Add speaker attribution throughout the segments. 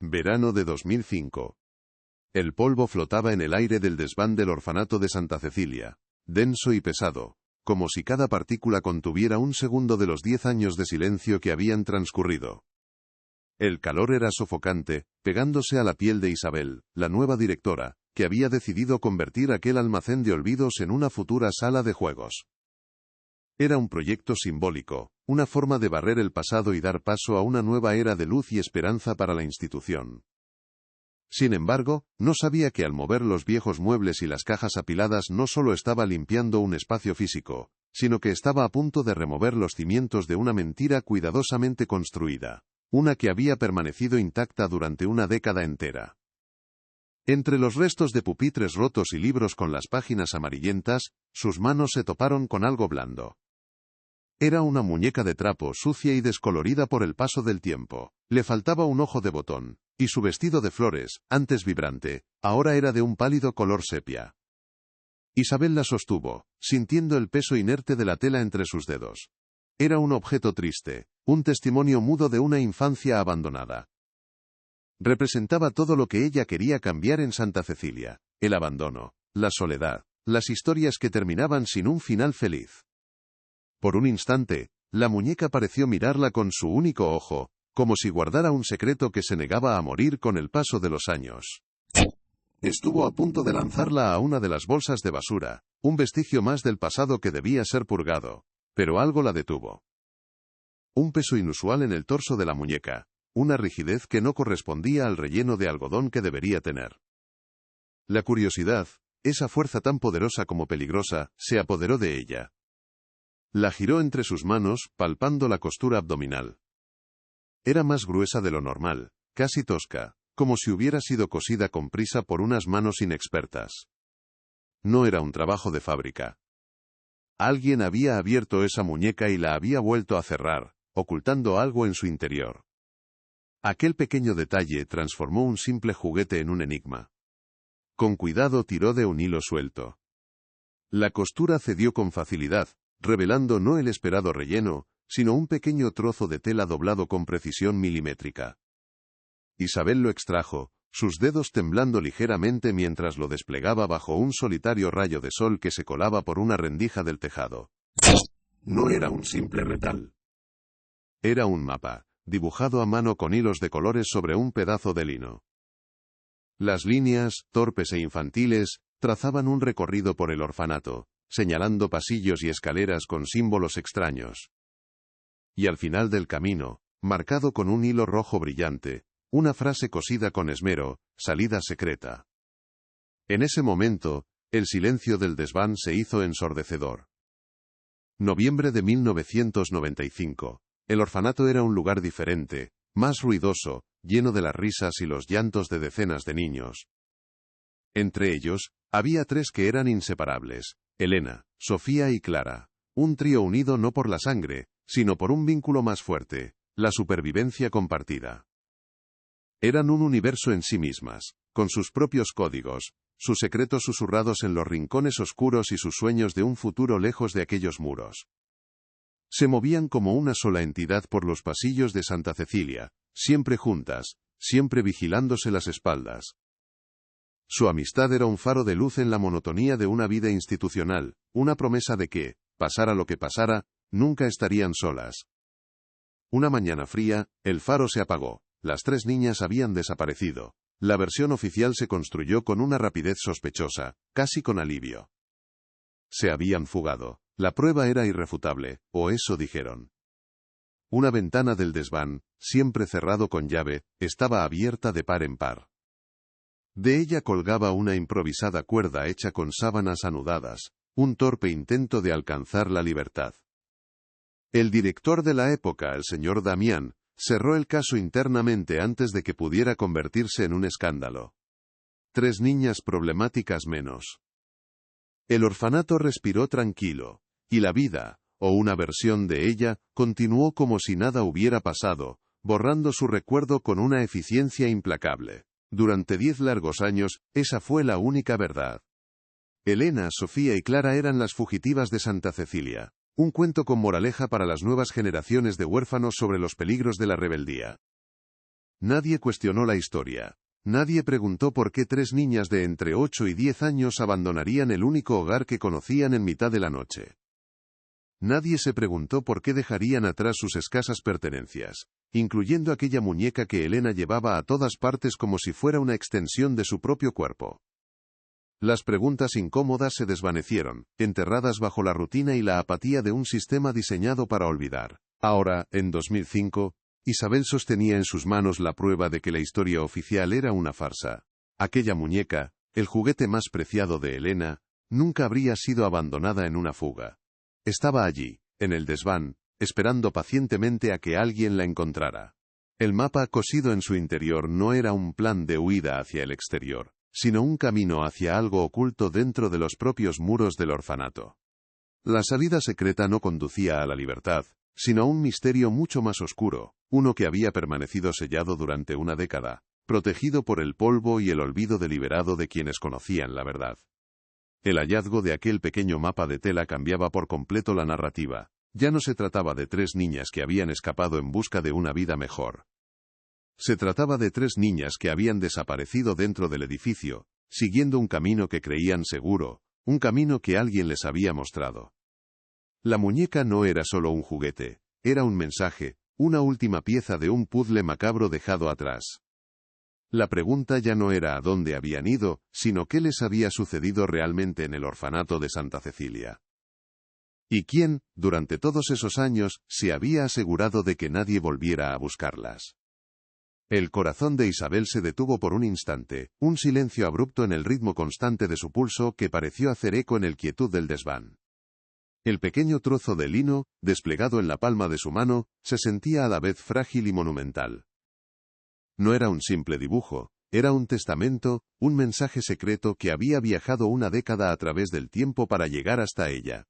Speaker 1: Verano de 2005. El polvo flotaba en el aire del desván del orfanato de Santa Cecilia, denso y pesado, como si cada partícula contuviera un segundo de los 10 años de silencio que habían transcurrido. El calor era sofocante, pegándose a la piel de Isabel, la nueva directora, que había decidido convertir aquel almacén de olvidos en una futura sala de juegos. Era un proyecto simbólico, una forma de barrer el pasado y dar paso a una nueva era de luz y esperanza para la institución. Sin embargo, no sabía que al mover los viejos muebles y las cajas apiladas no solo estaba limpiando un espacio físico, sino que estaba a punto de remover los cimientos de una mentira cuidadosamente construida, una que había permanecido intacta durante una década entera. Entre los restos de pupitres rotos y libros con las páginas amarillentas, sus manos se toparon con algo blando. Era una muñeca de trapo sucia y descolorida por el paso del tiempo. Le faltaba un ojo de botón, y su vestido de flores, antes vibrante, ahora era de un pálido color sepia. Isabel la sostuvo, sintiendo el peso inerte de la tela entre sus dedos. Era un objeto triste, un testimonio mudo de una infancia abandonada. Representaba todo lo que ella quería cambiar en Santa Cecilia: el abandono, la soledad, las historias que terminaban sin un final feliz. Por un instante, la muñeca pareció mirarla con su único ojo, como si guardara un secreto que se negaba a morir con el paso de los años. Estuvo a punto de lanzarla a una de las bolsas de basura, un vestigio más del pasado que debía ser purgado, pero algo la detuvo. Un peso inusual en el torso de la muñeca, una rigidez que no correspondía al relleno de algodón que debería tener. La curiosidad, esa fuerza tan poderosa como peligrosa, se apoderó de ella. La giró entre sus manos, palpando la costura abdominal. Era más gruesa de lo normal, casi tosca, como si hubiera sido cosida con prisa por unas manos inexpertas. No era un trabajo de fábrica. Alguien había abierto esa muñeca y la había vuelto a cerrar, ocultando algo en su interior. Aquel pequeño detalle transformó un simple juguete en un enigma. Con cuidado tiró de un hilo suelto. La costura cedió con facilidad, revelando no el esperado relleno, sino un pequeño trozo de tela doblado con precisión milimétrica. Isabel lo extrajo, sus dedos temblando ligeramente mientras lo desplegaba bajo un solitario rayo de sol que se colaba por una rendija del tejado. No era un simple metal. Era un mapa, dibujado a mano con hilos de colores sobre un pedazo de lino. Las líneas, torpes e infantiles, trazaban un recorrido por el orfanato, señalando pasillos y escaleras con símbolos extraños. Y al final del camino, marcado con un hilo rojo brillante, una frase cosida con esmero: salida secreta. En ese momento, el silencio del desván se hizo ensordecedor. Noviembre de 1995. El orfanato era un lugar diferente, más ruidoso, lleno de las risas y los llantos de decenas de niños. Entre ellos, había 3 que eran inseparables: Elena, Sofía y Clara, un trío unido no por la sangre, sino por un vínculo más fuerte: la supervivencia compartida. Eran un universo en sí mismas, con sus propios códigos, sus secretos susurrados en los rincones oscuros y sus sueños de un futuro lejos de aquellos muros. Se movían como una sola entidad por los pasillos de Santa Cecilia, siempre juntas, siempre vigilándose las espaldas. Su amistad era un faro de luz en la monotonía de una vida institucional, una promesa de que, pasara lo que pasara, nunca estarían solas. Una mañana fría, el faro se apagó, las 3 niñas habían desaparecido. La versión oficial se construyó con una rapidez sospechosa, casi con alivio. Se habían fugado. La prueba era irrefutable, o eso dijeron. Una ventana del desván, siempre cerrado con llave, estaba abierta de par en par. De ella colgaba una improvisada cuerda hecha con sábanas anudadas, un torpe intento de alcanzar la libertad. El director de la época, el señor Damián, cerró el caso internamente antes de que pudiera convertirse en un escándalo. 3 niñas problemáticas menos. El orfanato respiró tranquilo, y la vida, o una versión de ella, continuó como si nada hubiera pasado, borrando su recuerdo con una eficiencia implacable. Durante 10 largos años, esa fue la única verdad. Elena, Sofía y Clara eran las fugitivas de Santa Cecilia. Un cuento con moraleja para las nuevas generaciones de huérfanos sobre los peligros de la rebeldía. Nadie cuestionó la historia. Nadie preguntó por qué 3 niñas de entre 8 y 10 años abandonarían el único hogar que conocían en mitad de la noche. Nadie se preguntó por qué dejarían atrás sus escasas pertenencias, incluyendo aquella muñeca que Elena llevaba a todas partes como si fuera una extensión de su propio cuerpo. Las preguntas incómodas se desvanecieron, enterradas bajo la rutina y la apatía de un sistema diseñado para olvidar. Ahora, en 2005, Isabel sostenía en sus manos la prueba de que la historia oficial era una farsa. Aquella muñeca, el juguete más preciado de Elena, nunca habría sido abandonada en una fuga. Estaba allí, en el desván, esperando pacientemente a que alguien la encontrara. El mapa cosido en su interior no era un plan de huida hacia el exterior, sino un camino hacia algo oculto dentro de los propios muros del orfanato. La salida secreta no conducía a la libertad, sino a un misterio mucho más oscuro, uno que había permanecido sellado durante una década, protegido por el polvo y el olvido deliberado de quienes conocían la verdad. El hallazgo de aquel pequeño mapa de tela cambiaba por completo la narrativa. Ya no se trataba de 3 niñas que habían escapado en busca de una vida mejor. Se trataba de 3 niñas que habían desaparecido dentro del edificio, siguiendo un camino que creían seguro, un camino que alguien les había mostrado. La muñeca no era solo un juguete, era un mensaje, una última pieza de un puzzle macabro dejado atrás. La pregunta ya no era a dónde habían ido, sino qué les había sucedido realmente en el orfanato de Santa Cecilia. ¿Y quién, durante todos esos años, se había asegurado de que nadie volviera a buscarlas? El corazón de Isabel se detuvo por un instante, un silencio abrupto en el ritmo constante de su pulso que pareció hacer eco en el quietud del desván. El pequeño trozo de lino, desplegado en la palma de su mano, se sentía a la vez frágil y monumental. No era un simple dibujo, era un testamento, un mensaje secreto que había viajado una década a través del tiempo para llegar hasta ella.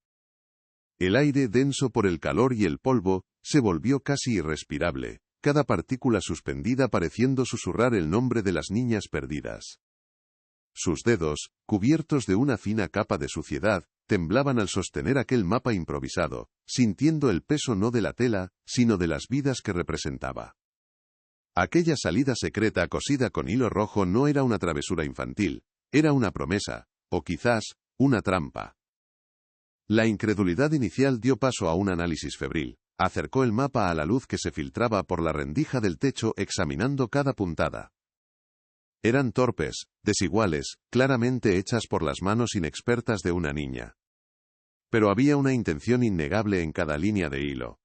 Speaker 1: El aire, denso por el calor y el polvo, se volvió casi irrespirable, cada partícula suspendida pareciendo susurrar el nombre de las niñas perdidas. Sus dedos, cubiertos de una fina capa de suciedad, temblaban al sostener aquel mapa improvisado, sintiendo el peso no de la tela, sino de las vidas que representaba. Aquella salida secreta cosida con hilo rojo no era una travesura infantil, era una promesa, o quizás, una trampa. La incredulidad inicial dio paso a un análisis febril. Acercó el mapa a la luz que se filtraba por la rendija del techo examinando cada puntada. Eran torpes, desiguales, claramente hechas por las manos inexpertas de una niña. Pero había una intención innegable en cada línea de hilo.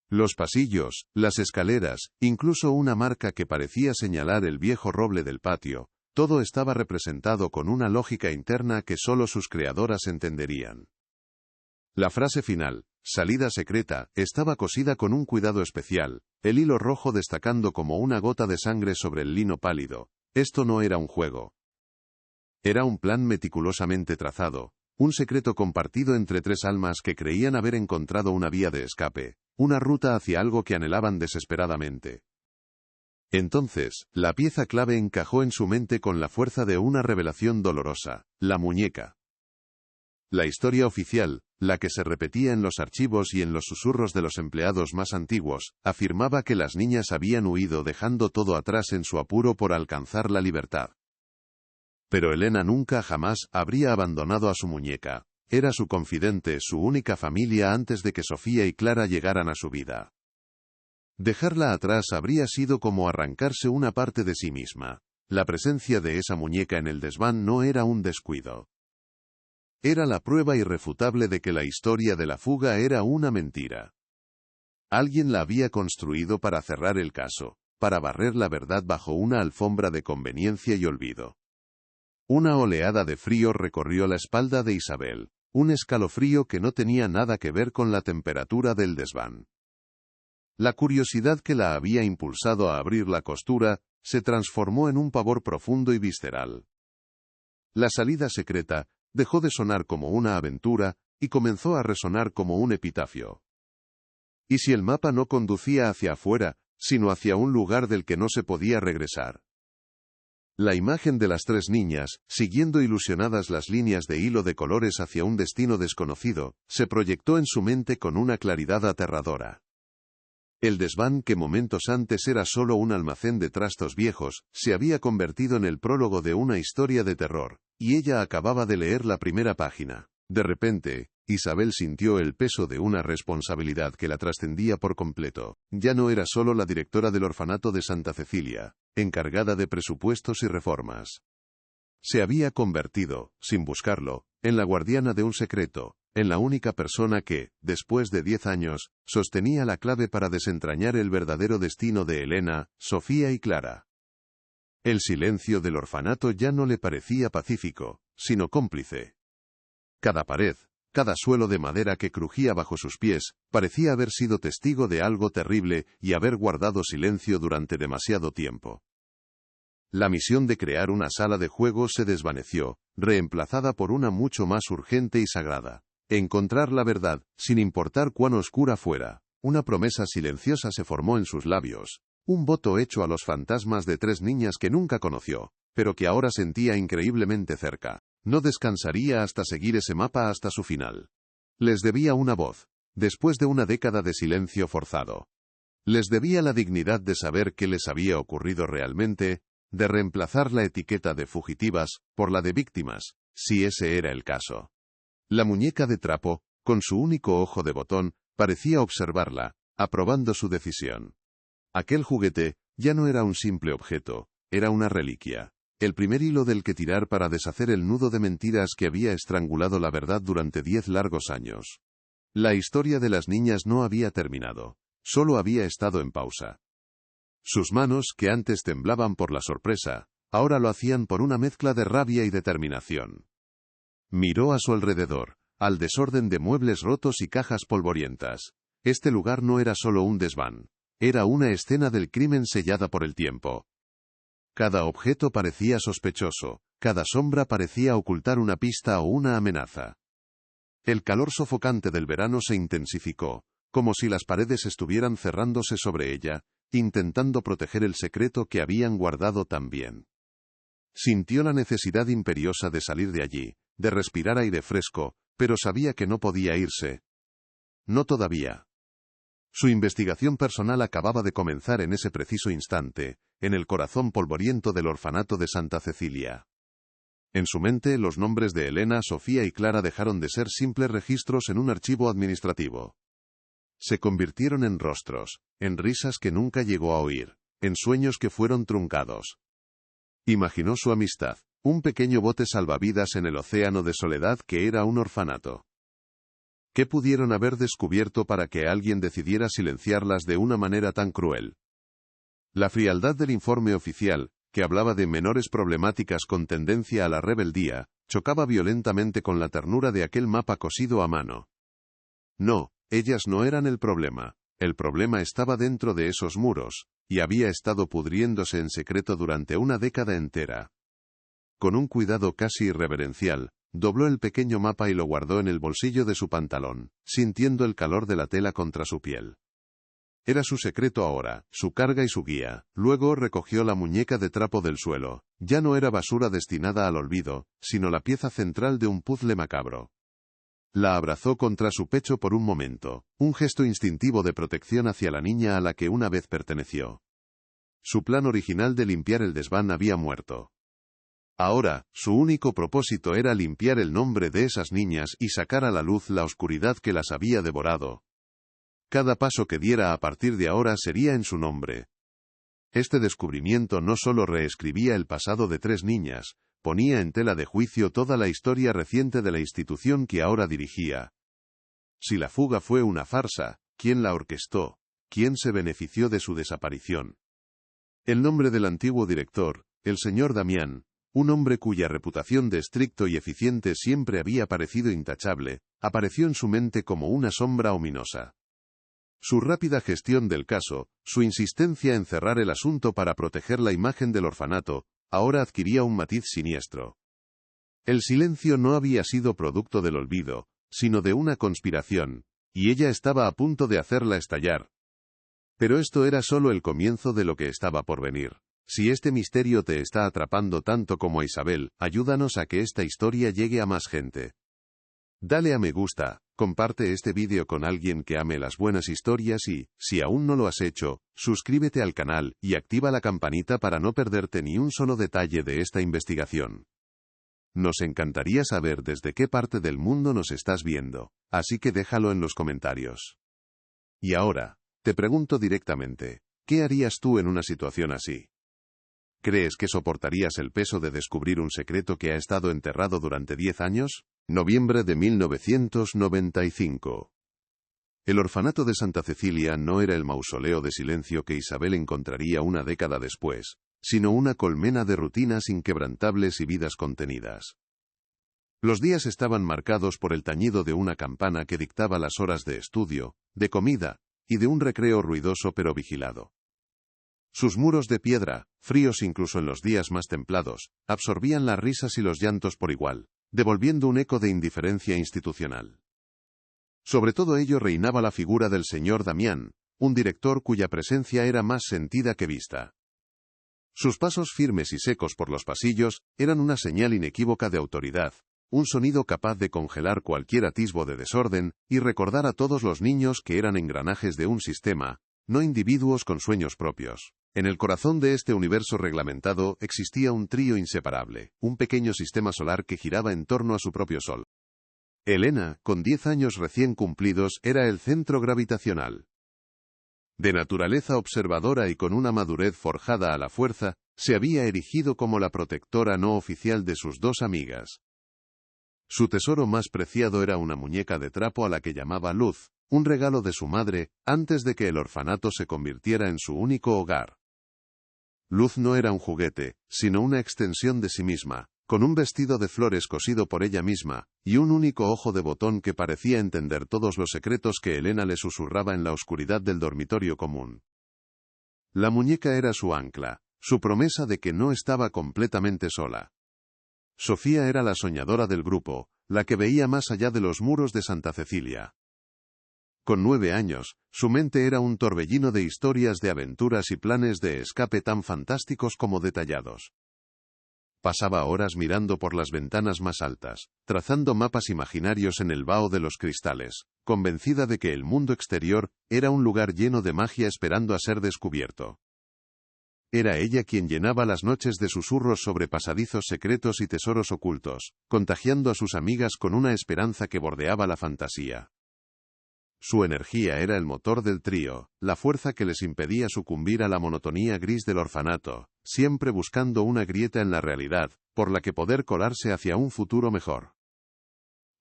Speaker 1: Los pasillos, las escaleras, incluso una marca que parecía señalar el viejo roble del patio, todo estaba representado con una lógica interna que solo sus creadoras entenderían. La frase final, salida secreta, estaba cosida con un cuidado especial, el hilo rojo destacando como una gota de sangre sobre el lino pálido. Esto no era un juego. Era un plan meticulosamente trazado, un secreto compartido entre 3 almas que creían haber encontrado una vía de escape, una ruta hacia algo que anhelaban desesperadamente. Entonces, la pieza clave encajó en su mente con la fuerza de una revelación dolorosa: la muñeca. La historia oficial, la que se repetía en los archivos y en los susurros de los empleados más antiguos, afirmaba que las niñas habían huido dejando todo atrás en su apuro por alcanzar la libertad. Pero Elena nunca jamás habría abandonado a su muñeca. Era su confidente, su única familia antes de que Sofía y Clara llegaran a su vida. Dejarla atrás habría sido como arrancarse una parte de sí misma. La presencia de esa muñeca en el desván no era un descuido. Era la prueba irrefutable de que la historia de la fuga era una mentira. Alguien la había construido para cerrar el caso, para barrer la verdad bajo una alfombra de conveniencia y olvido. Una oleada de frío recorrió la espalda de Isabel, un escalofrío que no tenía nada que ver con la temperatura del desván. La curiosidad que la había impulsado a abrir la costura, se transformó en un pavor profundo y visceral. La salida secreta dejó de sonar como una aventura, y comenzó a resonar como un epitafio. ¿Y si el mapa no conducía hacia afuera, sino hacia un lugar del que no se podía regresar? La imagen de las 3 niñas, siguiendo ilusionadas las líneas de hilo de colores hacia un destino desconocido, se proyectó en su mente con una claridad aterradora. El desván, que momentos antes era solo un almacén de trastos viejos, se había convertido en el prólogo de una historia de terror, y ella acababa de leer la primera página. De repente, Isabel sintió el peso de una responsabilidad que la trascendía por completo. Ya no era solo la directora del orfanato de Santa Cecilia, encargada de presupuestos y reformas. Se había convertido, sin buscarlo, en la guardiana de un secreto, en la única persona que, después de 10 años, sostenía la clave para desentrañar el verdadero destino de Elena, Sofía y Clara. El silencio del orfanato ya no le parecía pacífico, sino cómplice. Cada pared, cada suelo de madera que crujía bajo sus pies, parecía haber sido testigo de algo terrible y haber guardado silencio durante demasiado tiempo. La misión de crear una sala de juego se desvaneció, reemplazada por una mucho más urgente y sagrada. Encontrar la verdad, sin importar cuán oscura fuera. Una promesa silenciosa se formó en sus labios. Un voto hecho a los fantasmas de 3 niñas que nunca conoció, pero que ahora sentía increíblemente cerca. No descansaría hasta seguir ese mapa hasta su final. Les debía una voz, después de una década de silencio forzado. Les debía la dignidad de saber qué les había ocurrido realmente, de reemplazar la etiqueta de fugitivas por la de víctimas, si ese era el caso. La muñeca de trapo, con su único ojo de botón, parecía observarla, aprobando su decisión. Aquel juguete ya no era un simple objeto, era una reliquia. El primer hilo del que tirar para deshacer el nudo de mentiras que había estrangulado la verdad durante 10 largos años. La historia de las niñas no había terminado, solo había estado en pausa. Sus manos, que antes temblaban por la sorpresa, ahora lo hacían por una mezcla de rabia y determinación. Miró a su alrededor, al desorden de muebles rotos y cajas polvorientas. Este lugar no era solo un desván, era una escena del crimen sellada por el tiempo. Cada objeto parecía sospechoso, cada sombra parecía ocultar una pista o una amenaza. El calor sofocante del verano se intensificó, como si las paredes estuvieran cerrándose sobre ella, intentando proteger el secreto que habían guardado tan bien. Sintió la necesidad imperiosa de salir de allí, de respirar aire fresco, pero sabía que no podía irse. No todavía. Su investigación personal acababa de comenzar en ese preciso instante, en el corazón polvoriento del orfanato de Santa Cecilia. En su mente, los nombres de Elena, Sofía y Clara dejaron de ser simples registros en un archivo administrativo. Se convirtieron en rostros, en risas que nunca llegó a oír, en sueños que fueron truncados. Imaginó su amistad, un pequeño bote salvavidas en el océano de soledad que era un orfanato. ¿Qué pudieron haber descubierto para que alguien decidiera silenciarlas de una manera tan cruel? La frialdad del informe oficial, que hablaba de menores problemáticas con tendencia a la rebeldía, chocaba violentamente con la ternura de aquel mapa cosido a mano. No, ellas no eran el problema estaba dentro de esos muros, y había estado pudriéndose en secreto durante una década entera. Con un cuidado casi irreverencial, dobló el pequeño mapa y lo guardó en el bolsillo de su pantalón, sintiendo el calor de la tela contra su piel. Era su secreto ahora, su carga y su guía. Luego recogió la muñeca de trapo del suelo. Ya no era basura destinada al olvido, sino la pieza central de un puzzle macabro. La abrazó contra su pecho por un momento, un gesto instintivo de protección hacia la niña a la que una vez perteneció. Su plan original de limpiar el desván había muerto. Ahora, su único propósito era limpiar el nombre de esas niñas y sacar a la luz la oscuridad que las había devorado. Cada paso que diera a partir de ahora sería en su nombre. Este descubrimiento no solo reescribía el pasado de 3 niñas, ponía en tela de juicio toda la historia reciente de la institución que ahora dirigía. Si la fuga fue una farsa, ¿quién la orquestó? ¿Quién se benefició de su desaparición? El nombre del antiguo director, el señor Damián, un hombre cuya reputación de estricto y eficiente siempre había parecido intachable, apareció en su mente como una sombra ominosa. Su rápida gestión del caso, su insistencia en cerrar el asunto para proteger la imagen del orfanato, ahora adquiría un matiz siniestro. El silencio no había sido producto del olvido, sino de una conspiración, y ella estaba a punto de hacerla estallar. Pero esto era solo el comienzo de lo que estaba por venir. Si este misterio te está atrapando tanto como a Isabel, ayúdanos a que esta historia llegue a más gente. Dale a me gusta, comparte este vídeo con alguien que ame las buenas historias y, si aún no lo has hecho, suscríbete al canal y activa la campanita para no perderte ni un solo detalle de esta investigación. Nos encantaría saber desde qué parte del mundo nos estás viendo, así que déjalo en los comentarios. Y ahora, te pregunto directamente, ¿qué harías tú en una situación así? ¿Crees que soportarías el peso de descubrir un secreto que ha estado enterrado durante 10 años? Noviembre de 1995. El orfanato de Santa Cecilia no era el mausoleo de silencio que Isabel encontraría una década después, sino una colmena de rutinas inquebrantables y vidas contenidas. Los días estaban marcados por el tañido de una campana que dictaba las horas de estudio, de comida, y de un recreo ruidoso pero vigilado. Sus muros de piedra, fríos incluso en los días más templados, absorbían las risas y los llantos por igual, devolviendo un eco de indiferencia institucional. Sobre todo ello reinaba la figura del señor Damián, un director cuya presencia era más sentida que vista. Sus pasos firmes y secos por los pasillos eran una señal inequívoca de autoridad, un sonido capaz de congelar cualquier atisbo de desorden y recordar a todos los niños que eran engranajes de un sistema, no individuos con sueños propios. En el corazón de este universo reglamentado existía un trío inseparable, un pequeño sistema solar que giraba en torno a su propio sol. Elena, con 10 años recién cumplidos, era el centro gravitacional. De naturaleza observadora y con una madurez forjada a la fuerza, se había erigido como la protectora no oficial de sus dos amigas. Su tesoro más preciado era una muñeca de trapo a la que llamaba Luz, un regalo de su madre, antes de que el orfanato se convirtiera en su único hogar. Luz no era un juguete, sino una extensión de sí misma, con un vestido de flores cosido por ella misma, y un único ojo de botón que parecía entender todos los secretos que Elena le susurraba en la oscuridad del dormitorio común. La muñeca era su ancla, su promesa de que no estaba completamente sola. Sofía era la soñadora del grupo, la que veía más allá de los muros de Santa Cecilia. Con 9 años, su mente era un torbellino de historias de aventuras y planes de escape tan fantásticos como detallados. Pasaba horas mirando por las ventanas más altas, trazando mapas imaginarios en el vaho de los cristales, convencida de que el mundo exterior era un lugar lleno de magia esperando a ser descubierto. Era ella quien llenaba las noches de susurros sobre pasadizos secretos y tesoros ocultos, contagiando a sus amigas con una esperanza que bordeaba la fantasía. Su energía era el motor del trío, la fuerza que les impedía sucumbir a la monotonía gris del orfanato, siempre buscando una grieta en la realidad, por la que poder colarse hacia un futuro mejor.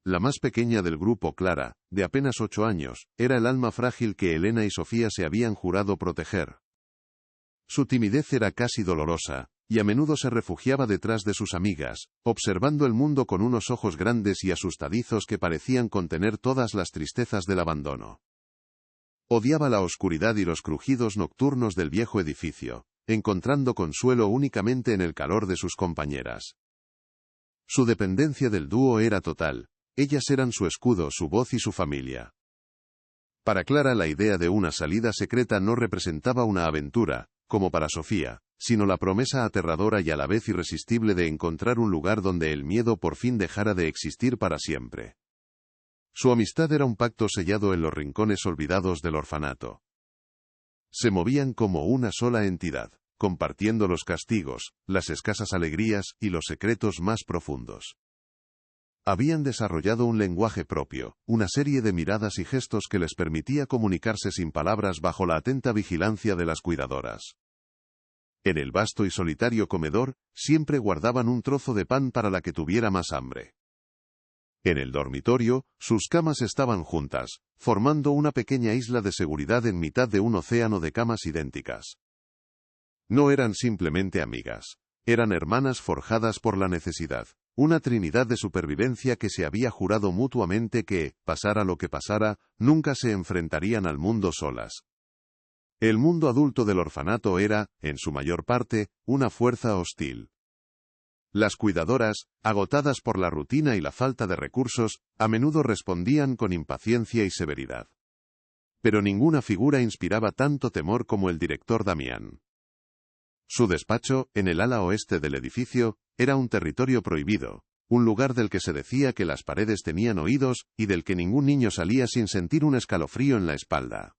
Speaker 1: La más pequeña del grupo, Clara, de apenas 8 años, era el alma frágil que Elena y Sofía se habían jurado proteger. Su timidez era casi dolorosa, y a menudo se refugiaba detrás de sus amigas, observando el mundo con unos ojos grandes y asustadizos que parecían contener todas las tristezas del abandono. Odiaba la oscuridad y los crujidos nocturnos del viejo edificio, encontrando consuelo únicamente en el calor de sus compañeras. Su dependencia del dúo era total, ellas eran su escudo, su voz y su familia. Para Clara la idea de una salida secreta no representaba una aventura, como para Sofía, sino la promesa aterradora y a la vez irresistible de encontrar un lugar donde el miedo por fin dejara de existir para siempre. Su amistad era un pacto sellado en los rincones olvidados del orfanato. Se movían como una sola entidad, compartiendo los castigos, las escasas alegrías y los secretos más profundos. Habían desarrollado un lenguaje propio, una serie de miradas y gestos que les permitía comunicarse sin palabras bajo la atenta vigilancia de las cuidadoras. En el vasto y solitario comedor, siempre guardaban un trozo de pan para la que tuviera más hambre. En el dormitorio, sus camas estaban juntas, formando una pequeña isla de seguridad en mitad de un océano de camas idénticas. No eran simplemente amigas, eran hermanas forjadas por la necesidad, una trinidad de supervivencia que se había jurado mutuamente que, pasara lo que pasara, nunca se enfrentarían al mundo solas. El mundo adulto del orfanato era, en su mayor parte, una fuerza hostil. Las cuidadoras, agotadas por la rutina y la falta de recursos, a menudo respondían con impaciencia y severidad. Pero ninguna figura inspiraba tanto temor como el director Damián. Su despacho, en el ala oeste del edificio, era un territorio prohibido, un lugar del que se decía que las paredes tenían oídos, y del que ningún niño salía sin sentir un escalofrío en la espalda.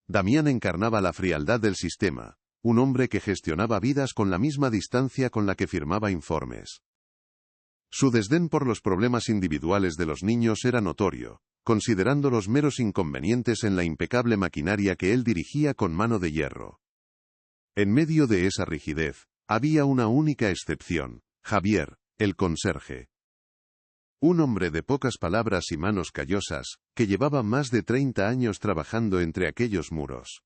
Speaker 1: Damián encarnaba la frialdad del sistema, un hombre que gestionaba vidas con la misma distancia con la que firmaba informes. Su desdén por los problemas individuales de los niños era notorio, considerando los meros inconvenientes en la impecable maquinaria que él dirigía con mano de hierro. En medio de esa rigidez, había una única excepción: Javier, el conserje. Un hombre de pocas palabras y manos callosas, que llevaba más de 30 años trabajando entre aquellos muros.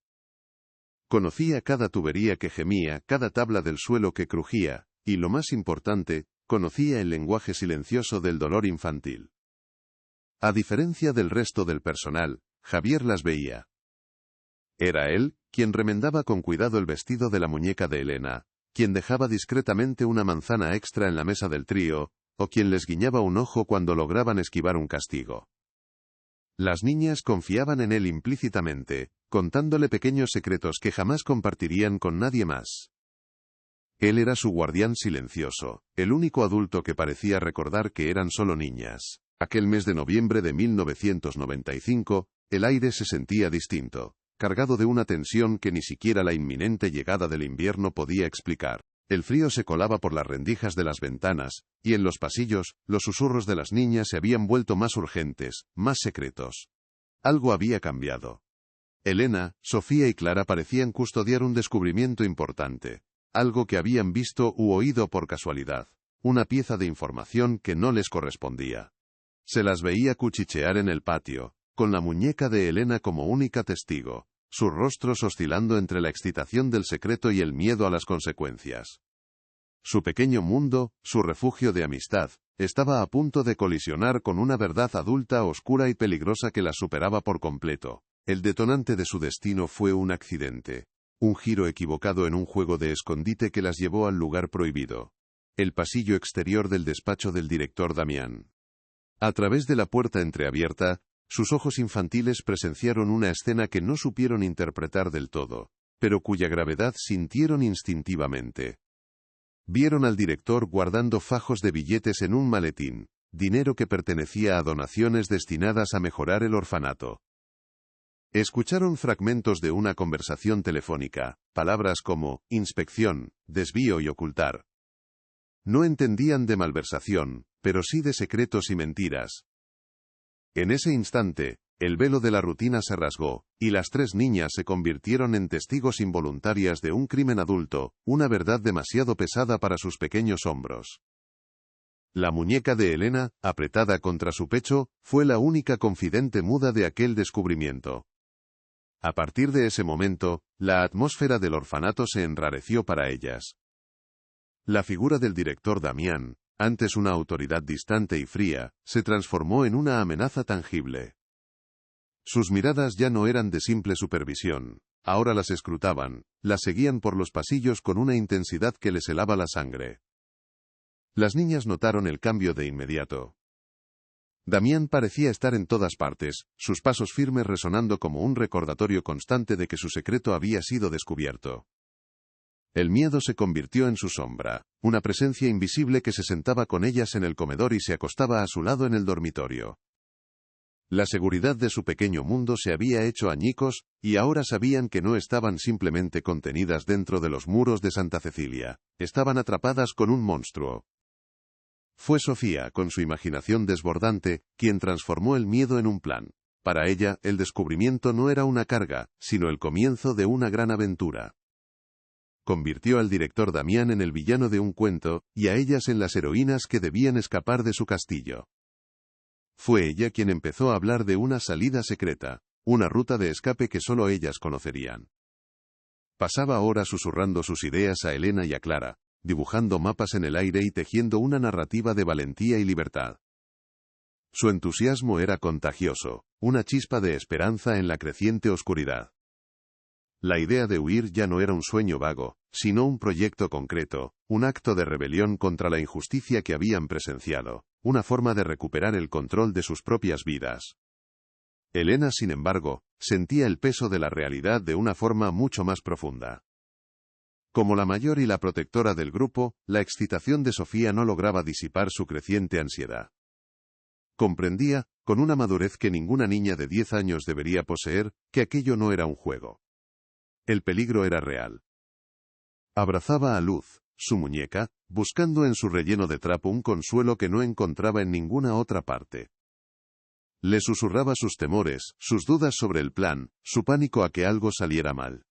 Speaker 1: Conocía cada tubería que gemía, cada tabla del suelo que crujía, y lo más importante, conocía el lenguaje silencioso del dolor infantil. A diferencia del resto del personal, Javier las veía. Era él quien remendaba con cuidado el vestido de la muñeca de Elena, quien dejaba discretamente una manzana extra en la mesa del trío, o quien les guiñaba un ojo cuando lograban esquivar un castigo. Las niñas confiaban en él implícitamente, contándole pequeños secretos que jamás compartirían con nadie más. Él era su guardián silencioso, el único adulto que parecía recordar que eran solo niñas. Aquel mes de noviembre de 1995, el aire se sentía distinto, cargado de una tensión que ni siquiera la inminente llegada del invierno podía explicar. El frío se colaba por las rendijas de las ventanas, y en los pasillos, los susurros de las niñas se habían vuelto más urgentes, más secretos. Algo había cambiado. Elena, Sofía y Clara parecían custodiar un descubrimiento importante, algo que habían visto u oído por casualidad, una pieza de información que no les correspondía. Se las veía cuchichear en el patio, con la muñeca de Elena como única testigo, sus rostros oscilando entre la excitación del secreto y el miedo a las consecuencias. Su pequeño mundo, su refugio de amistad, estaba a punto de colisionar con una verdad adulta, oscura y peligrosa que la superaba por completo. El detonante de su destino fue un accidente, un giro equivocado en un juego de escondite que las llevó al lugar prohibido, el pasillo exterior del despacho del director Damián. A través de la puerta entreabierta, sus ojos infantiles presenciaron una escena que no supieron interpretar del todo, pero cuya gravedad sintieron instintivamente. Vieron al director guardando fajos de billetes en un maletín, dinero que pertenecía a donaciones destinadas a mejorar el orfanato. Escucharon fragmentos de una conversación telefónica, palabras como inspección, desvío y ocultar. No entendían de malversación, pero sí de secretos y mentiras. En ese instante, el velo de la rutina se rasgó, y las tres niñas se convirtieron en testigos involuntarias de un crimen adulto, una verdad demasiado pesada para sus pequeños hombros. La muñeca de Elena, apretada contra su pecho, fue la única confidente muda de aquel descubrimiento. A partir de ese momento, la atmósfera del orfanato se enrareció para ellas. La figura del director Damián, antes una autoridad distante y fría, se transformó en una amenaza tangible. Sus miradas ya no eran de simple supervisión, ahora las escrutaban, las seguían por los pasillos con una intensidad que les helaba la sangre. Las niñas notaron el cambio de inmediato. Damián parecía estar en todas partes, sus pasos firmes resonando como un recordatorio constante de que su secreto había sido descubierto. El miedo se convirtió en su sombra, una presencia invisible que se sentaba con ellas en el comedor y se acostaba a su lado en el dormitorio. La seguridad de su pequeño mundo se había hecho añicos, y ahora sabían que no estaban simplemente contenidas dentro de los muros de Santa Cecilia, estaban atrapadas con un monstruo. Fue Sofía, con su imaginación desbordante, quien transformó el miedo en un plan. Para ella, el descubrimiento no era una carga, sino el comienzo de una gran aventura. Convirtió al director Damián en el villano de un cuento, y a ellas en las heroínas que debían escapar de su castillo. Fue ella quien empezó a hablar de una salida secreta, una ruta de escape que solo ellas conocerían. Pasaba horas susurrando sus ideas a Elena y a Clara, dibujando mapas en el aire y tejiendo una narrativa de valentía y libertad. Su entusiasmo era contagioso, una chispa de esperanza en la creciente oscuridad. La idea de huir ya no era un sueño vago, sino un proyecto concreto, un acto de rebelión contra la injusticia que habían presenciado, una forma de recuperar el control de sus propias vidas. Elena, sin embargo, sentía el peso de la realidad de una forma mucho más profunda. Como la mayor y la protectora del grupo, la excitación de Sofía no lograba disipar su creciente ansiedad. Comprendía, con una madurez que ninguna niña de 10 años debería poseer, que aquello no era un juego. El peligro era real. Abrazaba a Luz, su muñeca, buscando en su relleno de trapo un consuelo que no encontraba en ninguna otra parte. Le susurraba sus temores, sus dudas sobre el plan, su pánico a que algo saliera mal.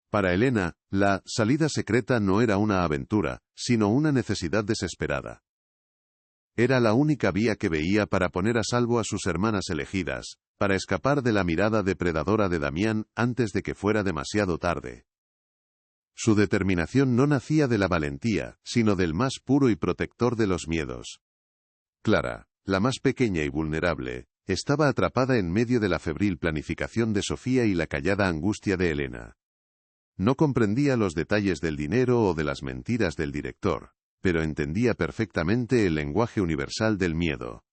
Speaker 1: Para Elena, la salida secreta no era una aventura, sino una necesidad desesperada. Era la única vía que veía para poner a salvo a sus hermanas elegidas, para escapar de la mirada depredadora de Damián antes de que fuera demasiado tarde. Su determinación no nacía de la valentía, sino del más puro y protector de los miedos. Clara, la más pequeña y vulnerable, estaba atrapada en medio de la febril planificación de Sofía y la callada angustia de Elena. No comprendía los detalles del dinero o de las mentiras del director, pero entendía perfectamente el lenguaje universal del miedo.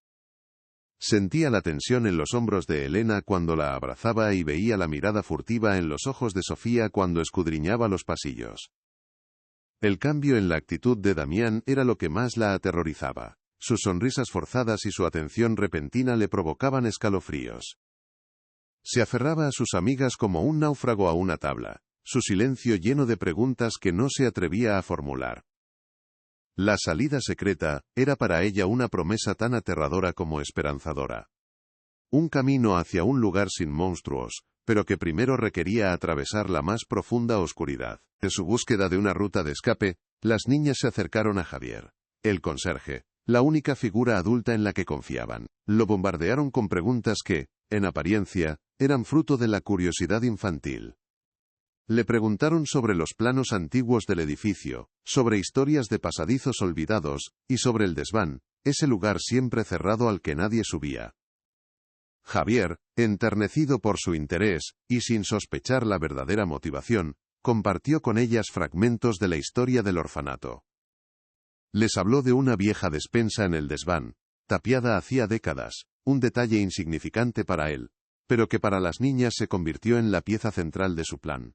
Speaker 1: Sentía la tensión en los hombros de Elena cuando la abrazaba y veía la mirada furtiva en los ojos de Sofía cuando escudriñaba los pasillos. El cambio en la actitud de Damián era lo que más la aterrorizaba. Sus sonrisas forzadas y su atención repentina le provocaban escalofríos. Se aferraba a sus amigas como un náufrago a una tabla, su silencio lleno de preguntas que no se atrevía a formular. La salida secreta era para ella una promesa tan aterradora como esperanzadora. Un camino hacia un lugar sin monstruos, pero que primero requería atravesar la más profunda oscuridad. En su búsqueda de una ruta de escape, las niñas se acercaron a Javier, el conserje, la única figura adulta en la que confiaban. Lo bombardearon con preguntas que, en apariencia, eran fruto de la curiosidad infantil. Le preguntaron sobre los planos antiguos del edificio, sobre historias de pasadizos olvidados, y sobre el desván, ese lugar siempre cerrado al que nadie subía. Javier, enternecido por su interés, y sin sospechar la verdadera motivación, compartió con ellas fragmentos de la historia del orfanato. Les habló de una vieja despensa en el desván, tapiada hacía décadas, un detalle insignificante para él, pero que para las niñas se convirtió en la pieza central de su plan.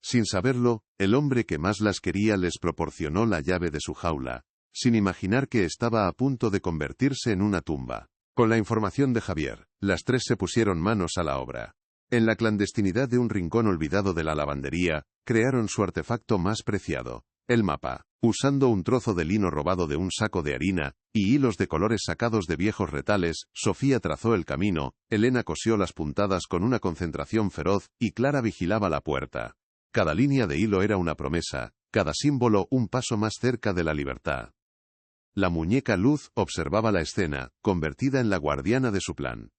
Speaker 1: Sin saberlo, el hombre que más las quería les proporcionó la llave de su jaula, sin imaginar que estaba a punto de convertirse en una tumba. Con la información de Javier, las tres se pusieron manos a la obra. En la clandestinidad de un rincón olvidado de la lavandería, crearon su artefacto más preciado, el mapa. Usando un trozo de lino robado de un saco de harina, y hilos de colores sacados de viejos retales, Sofía trazó el camino, Elena cosió las puntadas con una concentración feroz, y Clara vigilaba la puerta. Cada línea de hilo era una promesa, cada símbolo un paso más cerca de la libertad. La muñeca Luz observaba la escena, convertida en la guardiana de su plan.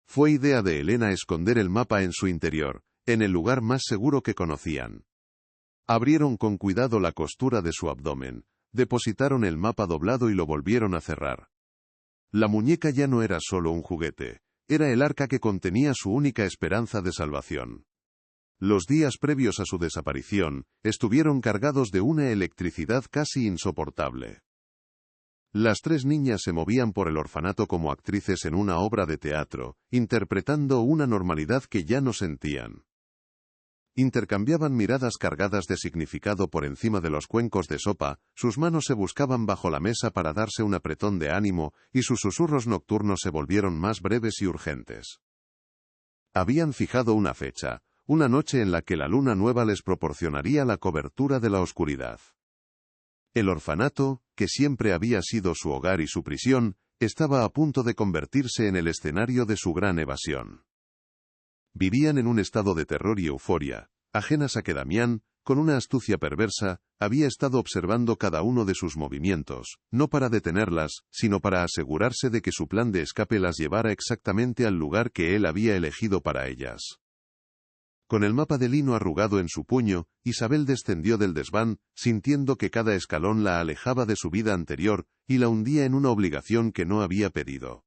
Speaker 1: Fue idea de Elena esconder el mapa en su interior, en el lugar más seguro que conocían. Abrieron con cuidado la costura de su abdomen, depositaron el mapa doblado y lo volvieron a cerrar. La muñeca ya no era solo un juguete, era el arca que contenía su única esperanza de salvación. Los días previos a su desaparición estuvieron cargados de una electricidad casi insoportable. Las tres niñas se movían por el orfanato como actrices en una obra de teatro, interpretando una normalidad que ya no sentían. Intercambiaban miradas cargadas de significado por encima de los cuencos de sopa, sus manos se buscaban bajo la mesa para darse un apretón de ánimo, y sus susurros nocturnos se volvieron más breves y urgentes. Habían fijado una fecha, una noche en la que la luna nueva les proporcionaría la cobertura de la oscuridad. El orfanato, que siempre había sido su hogar y su prisión, estaba a punto de convertirse en el escenario de su gran evasión. Vivían en un estado de terror y euforia, ajenas a que Damián, con una astucia perversa, había estado observando cada uno de sus movimientos, no para detenerlas, sino para asegurarse de que su plan de escape las llevara exactamente al lugar que él había elegido para ellas. Con el mapa de lino arrugado en su puño, Isabel descendió del desván, sintiendo que cada escalón la alejaba de su vida anterior, y la hundía en una obligación que no había pedido.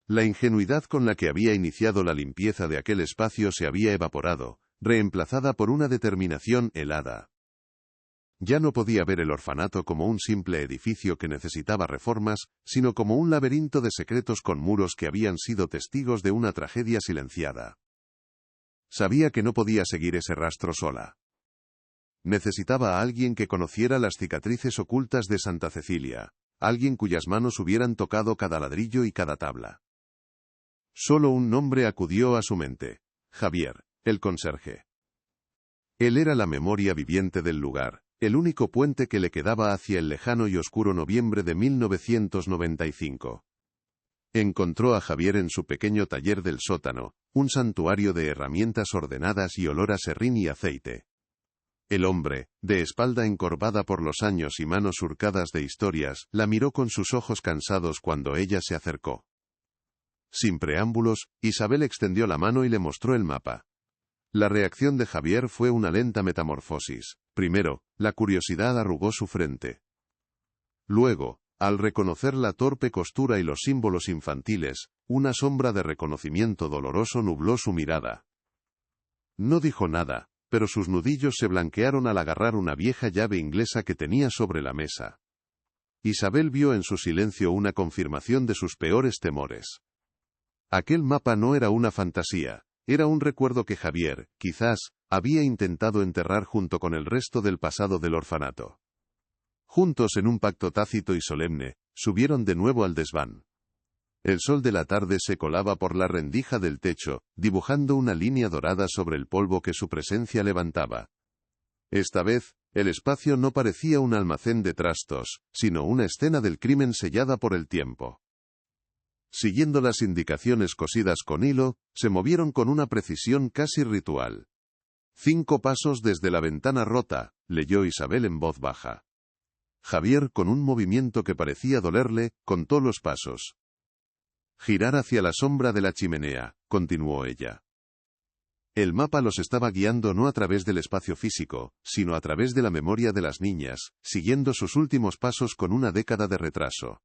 Speaker 1: La ingenuidad con la que había iniciado la limpieza de aquel espacio se había evaporado, reemplazada por una determinación helada. Ya no podía ver el orfanato como un simple edificio que necesitaba reformas, sino como un laberinto de secretos con muros que habían sido testigos de una tragedia silenciada. Sabía que no podía seguir ese rastro sola. Necesitaba a alguien que conociera las cicatrices ocultas de Santa Cecilia, alguien cuyas manos hubieran tocado cada ladrillo y cada tabla. Solo un nombre acudió a su mente: Javier, el conserje. Él era la memoria viviente del lugar, el único puente que le quedaba hacia el lejano y oscuro noviembre de 1995. Encontró a Javier en su pequeño taller del sótano, un santuario de herramientas ordenadas y olor a serrín y aceite. El hombre, de espalda encorvada por los años y manos surcadas de historias, la miró con sus ojos cansados cuando ella se acercó. Sin preámbulos, Isabel extendió la mano y le mostró el mapa. La reacción de Javier fue una lenta metamorfosis. Primero, la curiosidad arrugó su frente. Luego, al reconocer la torpe costura y los símbolos infantiles, una sombra de reconocimiento doloroso nubló su mirada. No dijo nada, pero sus nudillos se blanquearon al agarrar una vieja llave inglesa que tenía sobre la mesa. Isabel vio en su silencio una confirmación de sus peores temores. Aquel mapa no era una fantasía, era un recuerdo que Javier, quizás, había intentado enterrar junto con el resto del pasado del orfanato. Juntos en un pacto tácito y solemne, subieron de nuevo al desván. El sol de la tarde se colaba por la rendija del techo, dibujando una línea dorada sobre el polvo que su presencia levantaba. Esta vez, el espacio no parecía un almacén de trastos, sino una escena del crimen sellada por el tiempo. Siguiendo las indicaciones cosidas con hilo, se movieron con una precisión casi ritual. 5 pasos desde la ventana rota, leyó Isabel en voz baja. Javier, con un movimiento que parecía dolerle, contó los pasos. Girar hacia la sombra de la chimenea, continuó ella. El mapa los estaba guiando no a través del espacio físico, sino a través de la memoria de las niñas, siguiendo sus últimos pasos con una década de retraso.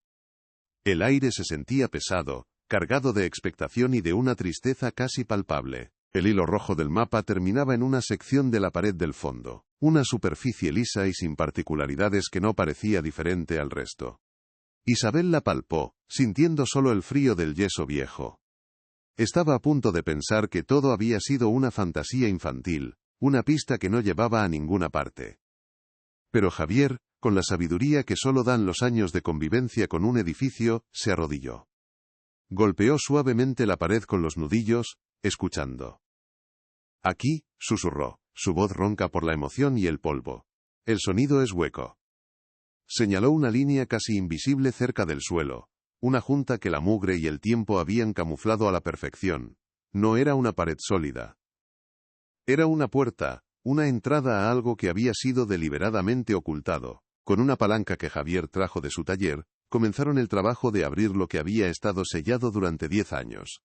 Speaker 1: El aire se sentía pesado, cargado de expectación y de una tristeza casi palpable. El hilo rojo del mapa terminaba en una sección de la pared del fondo, una superficie lisa y sin particularidades que no parecía diferente al resto. Isabel la palpó, sintiendo solo el frío del yeso viejo. Estaba a punto de pensar que todo había sido una fantasía infantil, una pista que no llevaba a ninguna parte. Pero Javier, con la sabiduría que solo dan los años de convivencia con un edificio, se arrodilló. Golpeó suavemente la pared con los nudillos, escuchando. Aquí, susurró, su voz ronca por la emoción y el polvo. El sonido es hueco. Señaló una línea casi invisible cerca del suelo, una junta que la mugre y el tiempo habían camuflado a la perfección. No era una pared sólida. Era una puerta, una entrada a algo que había sido deliberadamente ocultado. Con una palanca que Javier trajo de su taller, comenzaron el trabajo de abrir lo que había estado sellado durante 10 años.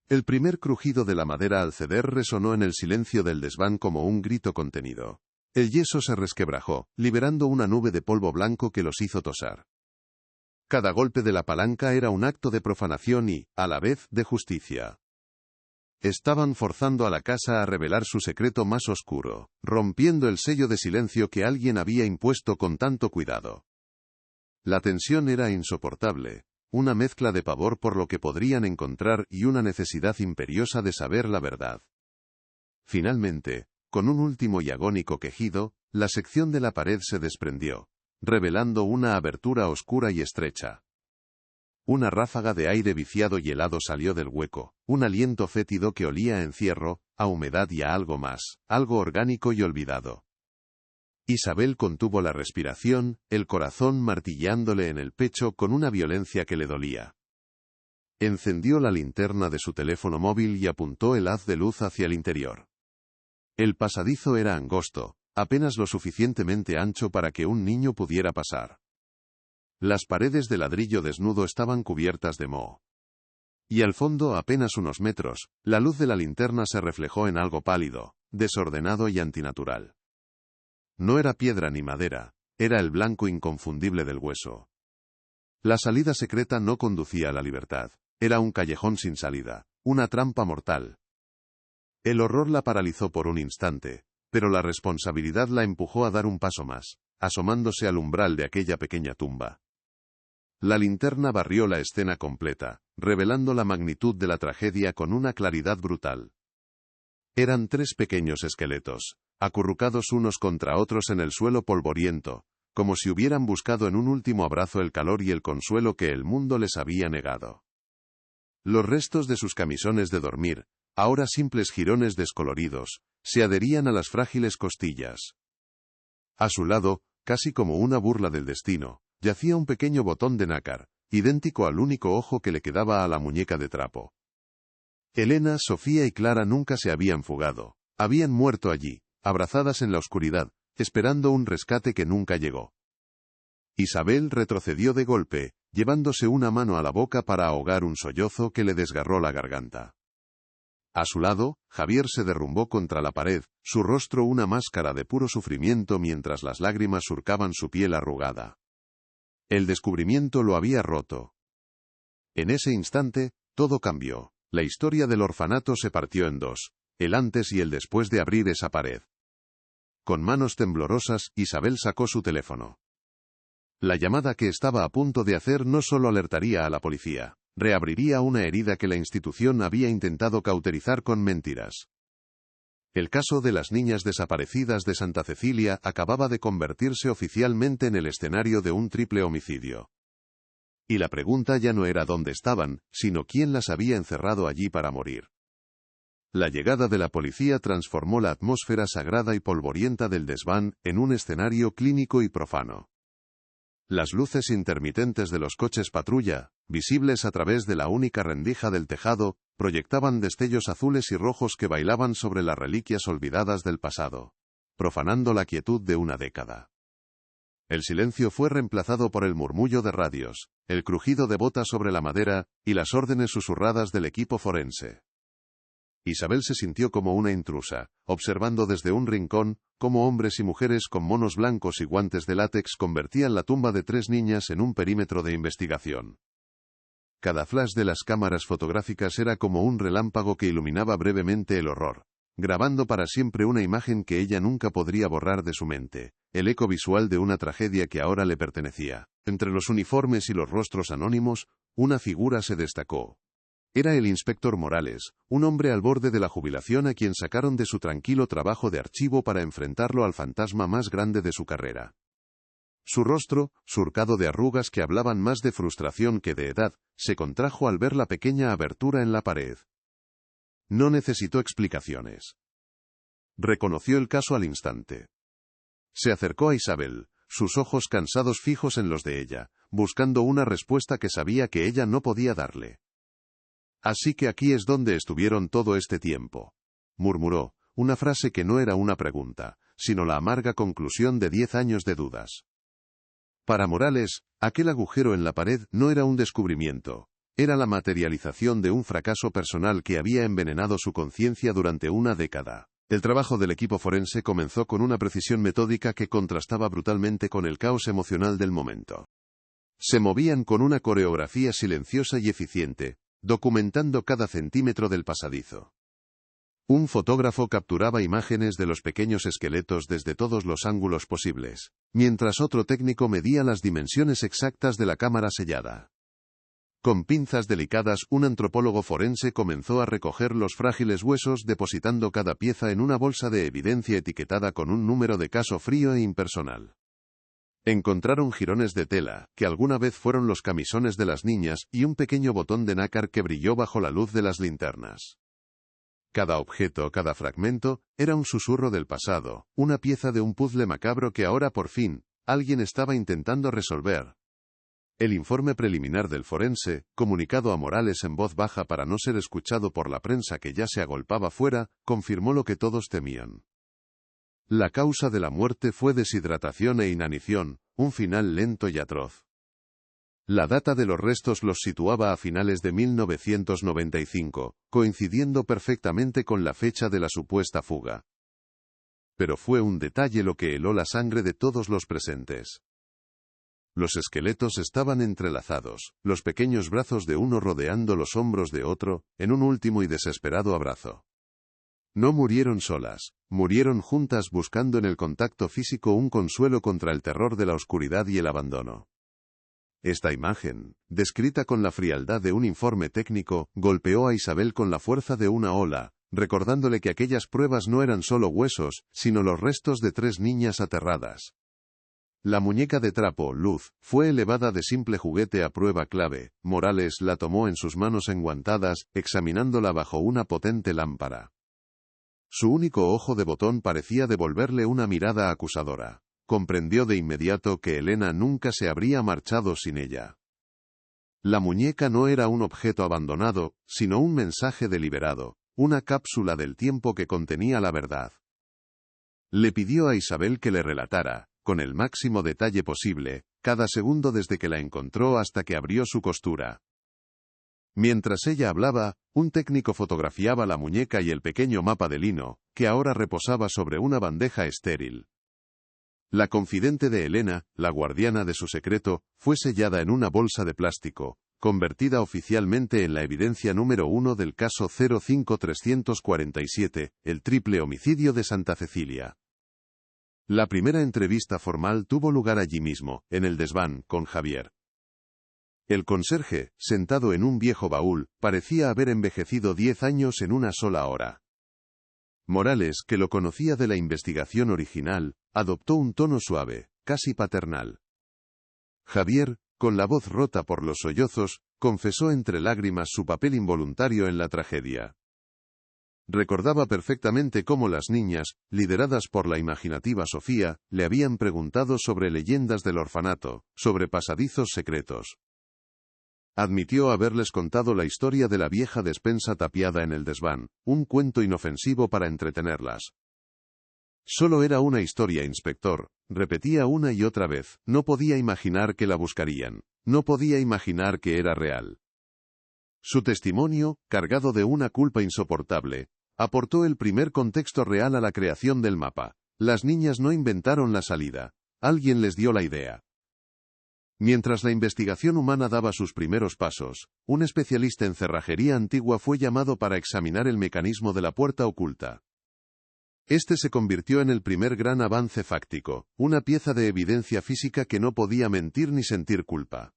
Speaker 1: El primer crujido de la madera al ceder resonó en el silencio del desván como un grito contenido. El yeso se resquebrajó, liberando una nube de polvo blanco que los hizo tosar. Cada golpe de la palanca era un acto de profanación y, a la vez, de justicia. Estaban forzando a la casa a revelar su secreto más oscuro, rompiendo el sello de silencio que alguien había impuesto con tanto cuidado. La tensión era insoportable, una mezcla de pavor por lo que podrían encontrar y una necesidad imperiosa de saber la verdad. Finalmente, con un último y agónico quejido, la sección de la pared se desprendió, revelando una abertura oscura y estrecha. Una ráfaga de aire viciado y helado salió del hueco, un aliento fétido que olía a encierro, a humedad y a algo más, algo orgánico y olvidado. Isabel contuvo la respiración, el corazón martillándole en el pecho con una violencia que le dolía. Encendió la linterna de su teléfono móvil y apuntó el haz de luz hacia el interior. El pasadizo era angosto, apenas lo suficientemente ancho para que un niño pudiera pasar. Las paredes de ladrillo desnudo estaban cubiertas de moho. Y al fondo, a apenas unos metros, la luz de la linterna se reflejó en algo pálido, desordenado y antinatural. No era piedra ni madera, era el blanco inconfundible del hueso. La salida secreta no conducía a la libertad, era un callejón sin salida, una trampa mortal. El horror la paralizó por un instante, pero la responsabilidad la empujó a dar un paso más, asomándose al umbral de aquella pequeña tumba. La linterna barrió la escena completa, revelando la magnitud de la tragedia con una claridad brutal. Eran 3 pequeños esqueletos, acurrucados unos contra otros en el suelo polvoriento, como si hubieran buscado en un último abrazo el calor y el consuelo que el mundo les había negado. Los restos de sus camisones de dormir, ahora simples jirones descoloridos, se adherían a las frágiles costillas. A su lado, casi como una burla del destino, yacía un pequeño botón de nácar, idéntico al único ojo que le quedaba a la muñeca de trapo. Elena, Sofía y Clara nunca se habían fugado, habían muerto allí, abrazadas en la oscuridad, esperando un rescate que nunca llegó. Isabel retrocedió de golpe, llevándose una mano a la boca para ahogar un sollozo que le desgarró la garganta. A su lado, Javier se derrumbó contra la pared, su rostro una máscara de puro sufrimiento mientras las lágrimas surcaban su piel arrugada. El descubrimiento lo había roto. En ese instante, todo cambió. La historia del orfanato se partió en dos, el antes y el después de abrir esa pared. Con manos temblorosas, Isabel sacó su teléfono. La llamada que estaba a punto de hacer no solo alertaría a la policía, reabriría una herida que la institución había intentado cauterizar con mentiras. El caso de las niñas desaparecidas de Santa Cecilia acababa de convertirse oficialmente en el escenario de un triple homicidio. Y la pregunta ya no era dónde estaban, sino quién las había encerrado allí para morir. La llegada de la policía transformó la atmósfera sagrada y polvorienta del desván en un escenario clínico y profano. Las luces intermitentes de los coches patrulla, visibles a través de la única rendija del tejado, proyectaban destellos azules y rojos que bailaban sobre las reliquias olvidadas del pasado, profanando la quietud de una década. El silencio fue reemplazado por el murmullo de radios, el crujido de botas sobre la madera, y las órdenes susurradas del equipo forense. Isabel se sintió como una intrusa, observando desde un rincón, cómo hombres y mujeres con monos blancos y guantes de látex convertían la tumba de 3 niñas en un perímetro de investigación. Cada flash de las cámaras fotográficas era como un relámpago que iluminaba brevemente el horror, grabando para siempre una imagen que ella nunca podría borrar de su mente, el eco visual de una tragedia que ahora le pertenecía. Entre los uniformes y los rostros anónimos, una figura se destacó. Era el inspector Morales, un hombre al borde de la jubilación a quien sacaron de su tranquilo trabajo de archivo para enfrentarlo al fantasma más grande de su carrera. Su rostro, surcado de arrugas que hablaban más de frustración que de edad, se contrajo al ver la pequeña abertura en la pared. No necesitó explicaciones. Reconoció el caso al instante. Se acercó a Isabel, sus ojos cansados fijos en los de ella, buscando una respuesta que sabía que ella no podía darle. «Así que aquí es donde estuvieron todo este tiempo», murmuró, una frase que no era una pregunta, sino la amarga conclusión de 10 años de dudas. Para Morales, aquel agujero en la pared no era un descubrimiento, era la materialización de un fracaso personal que había envenenado su conciencia durante una década. El trabajo del equipo forense comenzó con una precisión metódica que contrastaba brutalmente con el caos emocional del momento. Se movían con una coreografía silenciosa y eficiente, documentando cada centímetro del pasadizo. Un fotógrafo capturaba imágenes de los pequeños esqueletos desde todos los ángulos posibles, mientras otro técnico medía las dimensiones exactas de la cámara sellada. Con pinzas delicadas, un antropólogo forense comenzó a recoger los frágiles huesos depositando cada pieza en una bolsa de evidencia etiquetada con un número de caso frío e impersonal. Encontraron jirones de tela, que alguna vez fueron los camisones de las niñas, y un pequeño botón de nácar que brilló bajo la luz de las linternas. Cada objeto, cada fragmento, era un susurro del pasado, una pieza de un puzzle macabro que ahora por fin, alguien estaba intentando resolver. El informe preliminar del forense, comunicado a Morales en voz baja para no ser escuchado por la prensa que ya se agolpaba fuera, confirmó lo que todos temían. La causa de la muerte fue deshidratación e inanición, un final lento y atroz. La data de los restos los situaba a finales de 1995, coincidiendo perfectamente con la fecha de la supuesta fuga. Pero fue un detalle lo que heló la sangre de todos los presentes. Los esqueletos estaban entrelazados, los pequeños brazos de uno rodeando los hombros de otro, en un último y desesperado abrazo. No murieron solas, murieron juntas buscando en el contacto físico un consuelo contra el terror de la oscuridad y el abandono. Esta imagen, descrita con la frialdad de un informe técnico, golpeó a Isabel con la fuerza de una ola, recordándole que aquellas pruebas no eran solo huesos, sino los restos de 3 niñas aterradas. La muñeca de trapo, Luz, fue elevada de simple juguete a prueba clave. Morales la tomó en sus manos enguantadas, examinándola bajo una potente lámpara. Su único ojo de botón parecía devolverle una mirada acusadora. Comprendió de inmediato que Elena nunca se habría marchado sin ella. La muñeca no era un objeto abandonado, sino un mensaje deliberado, una cápsula del tiempo que contenía la verdad. Le pidió a Isabel que le relatara, con el máximo detalle posible, cada segundo desde que la encontró hasta que abrió su costura. Mientras ella hablaba, un técnico fotografiaba la muñeca y el pequeño mapa de lino, que ahora reposaba sobre una bandeja estéril. La confidente de Elena, la guardiana de su secreto, fue sellada en una bolsa de plástico, convertida oficialmente en la evidencia número 1 del caso 05347, el triple homicidio de Santa Cecilia. La primera entrevista formal tuvo lugar allí mismo, en el desván, con Javier. El conserje, sentado en un viejo baúl, parecía haber envejecido 10 años en una sola hora. Morales, que lo conocía de la investigación original, adoptó un tono suave, casi paternal. Javier, con la voz rota por los sollozos, confesó entre lágrimas su papel involuntario en la tragedia. Recordaba perfectamente cómo las niñas, lideradas por la imaginativa Sofía, le habían preguntado sobre leyendas del orfanato, sobre pasadizos secretos. Admitió haberles contado la historia de la vieja despensa tapiada en el desván, un cuento inofensivo para entretenerlas. Solo era una historia, inspector, repetía una y otra vez, no podía imaginar que la buscarían, no podía imaginar que era real. Su testimonio, cargado de una culpa insoportable, aportó el primer contexto real a la creación del mapa. Las niñas no inventaron la salida, alguien les dio la idea. Mientras la investigación humana daba sus primeros pasos, un especialista en cerrajería antigua fue llamado para examinar el mecanismo de la puerta oculta. Este se convirtió en el primer gran avance fáctico, una pieza de evidencia física que no podía mentir ni sentir culpa.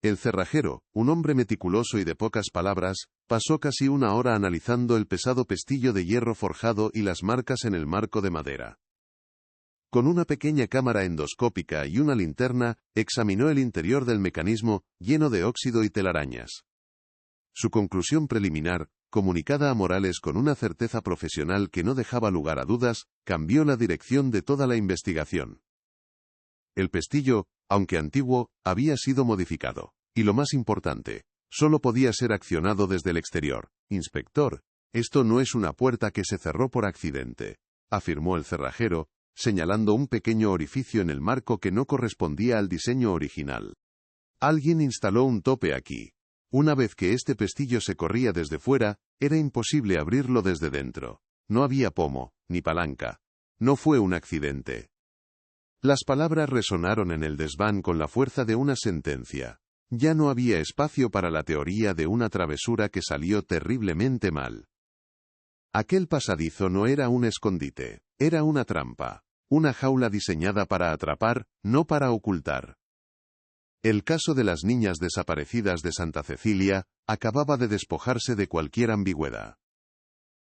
Speaker 1: El cerrajero, un hombre meticuloso y de pocas palabras, pasó casi una hora analizando el pesado pestillo de hierro forjado y las marcas en el marco de madera. Con una pequeña cámara endoscópica y una linterna, examinó el interior del mecanismo, lleno de óxido y telarañas. Su conclusión preliminar, comunicada a Morales con una certeza profesional que no dejaba lugar a dudas, cambió la dirección de toda la investigación. El pestillo, aunque antiguo, había sido modificado. Y lo más importante, solo podía ser accionado desde el exterior. Inspector, esto no es una puerta que se cerró por accidente, afirmó el cerrajero, señalando un pequeño orificio en el marco que no correspondía al diseño original. Alguien instaló un tope aquí. Una vez que este pestillo se corría desde fuera, era imposible abrirlo desde dentro. No había pomo, ni palanca. No fue un accidente. Las palabras resonaron en el desván con la fuerza de una sentencia. Ya no había espacio para la teoría de una travesura que salió terriblemente mal. Aquel pasadizo no era un escondite, era una trampa. Una jaula diseñada para atrapar, no para ocultar. El caso de las niñas desaparecidas de Santa Cecilia acababa de despojarse de cualquier ambigüedad.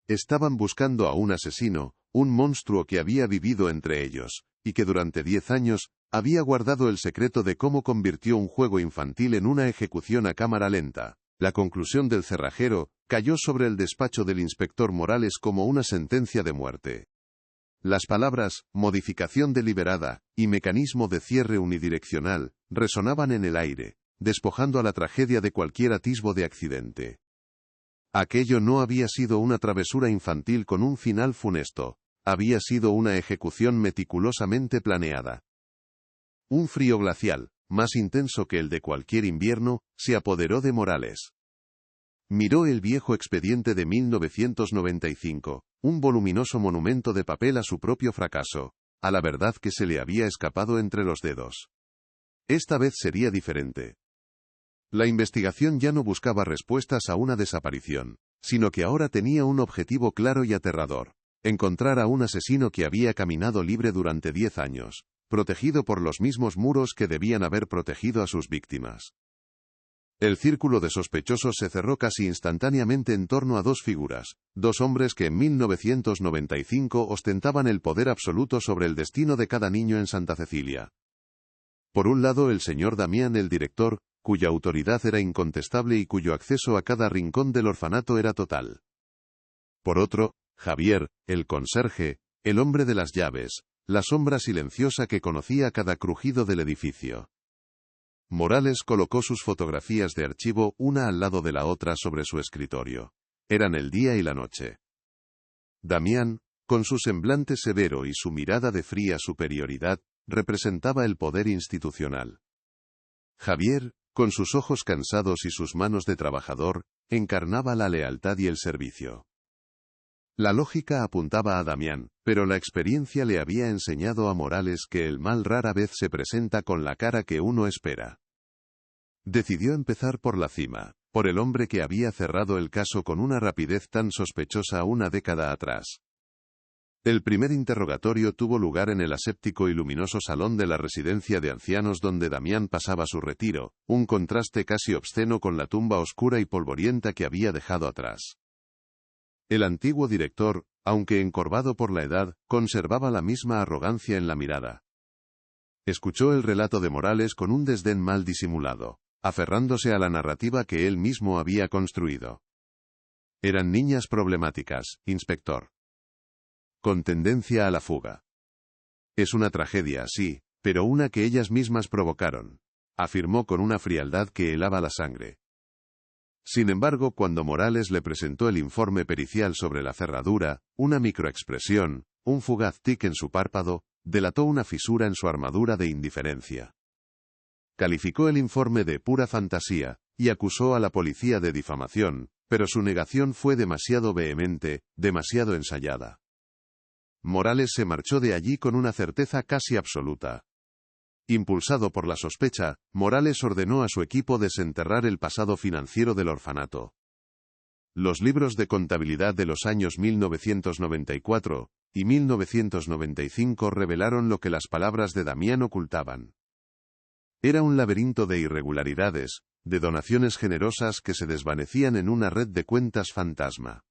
Speaker 1: Estaban buscando a un asesino, un monstruo que había vivido entre ellos, y que durante 10 años había guardado el secreto de cómo convirtió un juego infantil en una ejecución a cámara lenta. La conclusión del cerrajero cayó sobre el despacho del inspector Morales como una sentencia de muerte. Las palabras modificación deliberada y mecanismo de cierre unidireccional resonaban en el aire, despojando a la tragedia de cualquier atisbo de accidente. Aquello no había sido una travesura infantil con un final funesto, había sido una ejecución meticulosamente planeada. Un frío glacial, más intenso que el de cualquier invierno, se apoderó de Morales. Miró el viejo expediente de 1995, un voluminoso monumento de papel a su propio fracaso, a la verdad que se le había escapado entre los dedos. Esta vez sería diferente. La investigación ya no buscaba respuestas a una desaparición, sino que ahora tenía un objetivo claro y aterrador: encontrar a un asesino que había caminado libre durante 10 años, protegido por los mismos muros que debían haber protegido a sus víctimas. El círculo de sospechosos se cerró casi instantáneamente en torno a dos figuras, dos hombres que en 1995 ostentaban el poder absoluto sobre el destino de cada niño en Santa Cecilia. Por un lado, el señor Damián, el director, cuya autoridad era incontestable y cuyo acceso a cada rincón del orfanato era total. Por otro, Javier, el conserje, el hombre de las llaves, la sombra silenciosa que conocía cada crujido del edificio. Morales colocó sus fotografías de archivo una al lado de la otra sobre su escritorio. Eran el día y la noche. Damián, con su semblante severo y su mirada de fría superioridad, representaba el poder institucional. Javier, con sus ojos cansados y sus manos de trabajador, encarnaba la lealtad y el servicio. La lógica apuntaba a Damián, pero la experiencia le había enseñado a Morales que el mal rara vez se presenta con la cara que uno espera. Decidió empezar por la cima, por el hombre que había cerrado el caso con una rapidez tan sospechosa una década atrás. El primer interrogatorio tuvo lugar en el aséptico y luminoso salón de la residencia de ancianos donde Damián pasaba su retiro, un contraste casi obsceno con la tumba oscura y polvorienta que había dejado atrás. El antiguo director, aunque encorvado por la edad, conservaba la misma arrogancia en la mirada. Escuchó el relato de Morales con un desdén mal disimulado, aferrándose a la narrativa que él mismo había construido. Eran niñas problemáticas, inspector. Con tendencia a la fuga. Es una tragedia, sí, pero una que ellas mismas provocaron, afirmó con una frialdad que helaba la sangre. Sin embargo, cuando Morales le presentó el informe pericial sobre la cerradura, una microexpresión, un fugaz tic en su párpado, delató una fisura en su armadura de indiferencia. Calificó el informe de pura fantasía, y acusó a la policía de difamación, pero su negación fue demasiado vehemente, demasiado ensayada. Morales se marchó de allí con una certeza casi absoluta. Impulsado por la sospecha, Morales ordenó a su equipo desenterrar el pasado financiero del orfanato. Los libros de contabilidad de los años 1994 y 1995 revelaron lo que las palabras de Damián ocultaban. Era un laberinto de irregularidades, de donaciones generosas que se desvanecían en una red de cuentas fantasma.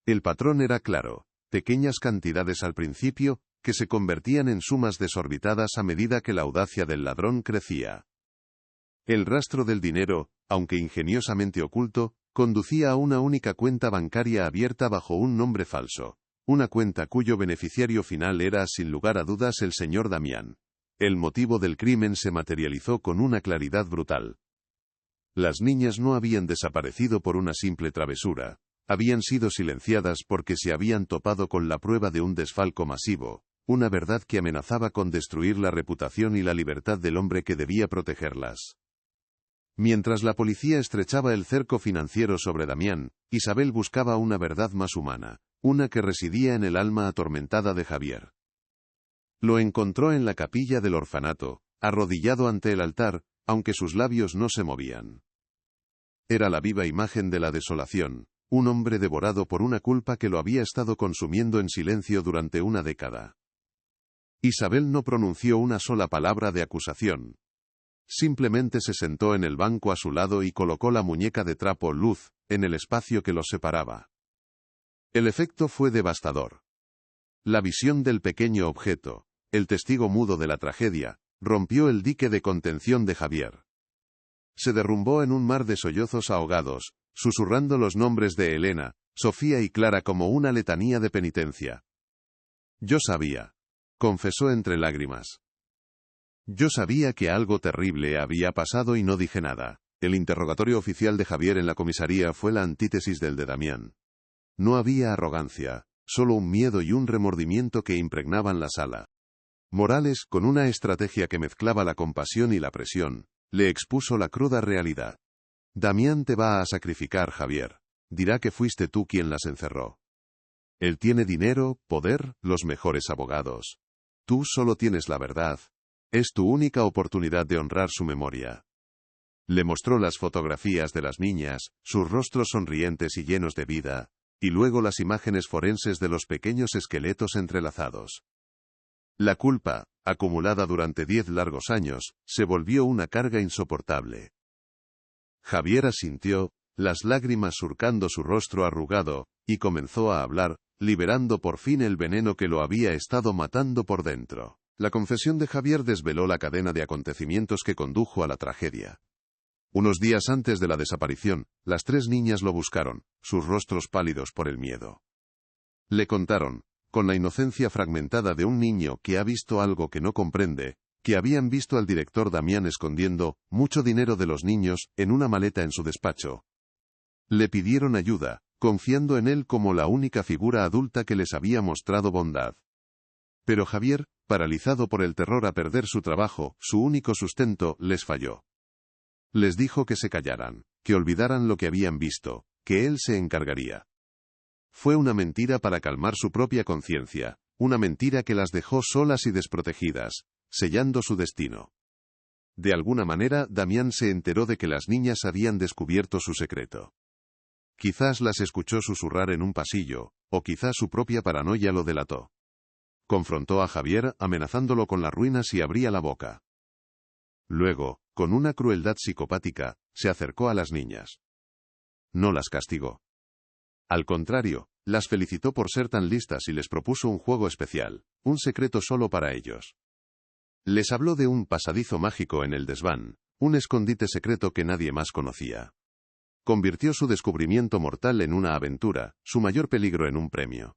Speaker 1: El patrón era claro, pequeñas cantidades al principio, que se convertían en sumas desorbitadas a medida que la audacia del ladrón crecía. El rastro del dinero, aunque ingeniosamente oculto, conducía a una única cuenta bancaria abierta bajo un nombre falso, una cuenta cuyo beneficiario final era, sin lugar a dudas, el señor Damián. El motivo del crimen se materializó con una claridad brutal. Las niñas no habían desaparecido por una simple travesura, habían sido silenciadas porque se habían topado con la prueba de un desfalco masivo, una verdad que amenazaba con destruir la reputación y la libertad del hombre que debía protegerlas. Mientras la policía estrechaba el cerco financiero sobre Damián, Isabel buscaba una verdad más humana, una que residía en el alma atormentada de Javier. Lo encontró en la capilla del orfanato, arrodillado ante el altar, aunque sus labios no se movían. Era la viva imagen de la desolación, un hombre devorado por una culpa que lo había estado consumiendo en silencio durante una década. Isabel no pronunció una sola palabra de acusación. Simplemente se sentó en el banco a su lado y colocó la muñeca de trapo luz, en el espacio que los separaba. El efecto fue devastador. La visión del pequeño objeto, el testigo mudo de la tragedia, rompió el dique de contención de Javier. Se derrumbó en un mar de sollozos ahogados, susurrando los nombres de Elena, Sofía y Clara como una letanía de penitencia. Yo sabía, confesó entre lágrimas. Yo sabía que algo terrible había pasado y no dije nada. El interrogatorio oficial de Javier en la comisaría fue la antítesis del de Damián. No había arrogancia, solo un miedo y un remordimiento que impregnaban la sala. Morales, con una estrategia que mezclaba la compasión y la presión, le expuso la cruda realidad. Damián te va a sacrificar, Javier. Dirá que fuiste tú quien las encerró. Él tiene dinero, poder, los mejores abogados. Tú solo tienes la verdad. Es tu única oportunidad de honrar su memoria. Le mostró las fotografías de las niñas, sus rostros sonrientes y llenos de vida, y luego las imágenes forenses de los pequeños esqueletos entrelazados. La culpa, acumulada durante 10 largos años, se volvió una carga insoportable. Javier asintió, las lágrimas surcando su rostro arrugado, y comenzó a hablar, liberando por fin el veneno que lo había estado matando por dentro. La confesión de Javier desveló la cadena de acontecimientos que condujo a la tragedia. Unos días antes de la desaparición, las 3 niñas lo buscaron, sus rostros pálidos por el miedo. Le contaron, con la inocencia fragmentada de un niño que ha visto algo que no comprende, que habían visto al director Damián escondiendo mucho dinero de los niños en una maleta en su despacho. Le pidieron ayuda, confiando en él como la única figura adulta que les había mostrado bondad. Pero Javier, paralizado por el terror a perder su trabajo, su único sustento, les falló. Les dijo que se callaran, que olvidaran lo que habían visto, que él se encargaría. Fue una mentira para calmar su propia conciencia, una mentira que las dejó solas y desprotegidas, sellando su destino. De alguna manera, Damián se enteró de que las niñas habían descubierto su secreto. Quizás las escuchó susurrar en un pasillo, o quizás su propia paranoia lo delató. Confrontó a Javier, amenazándolo con la ruina si abría la boca. Luego, con una crueldad psicopática, se acercó a las niñas. No las castigó. Al contrario, las felicitó por ser tan listas y les propuso un juego especial, un secreto solo para ellos. Les habló de un pasadizo mágico en el desván, un escondite secreto que nadie más conocía. Convirtió su descubrimiento mortal en una aventura, su mayor peligro en un premio.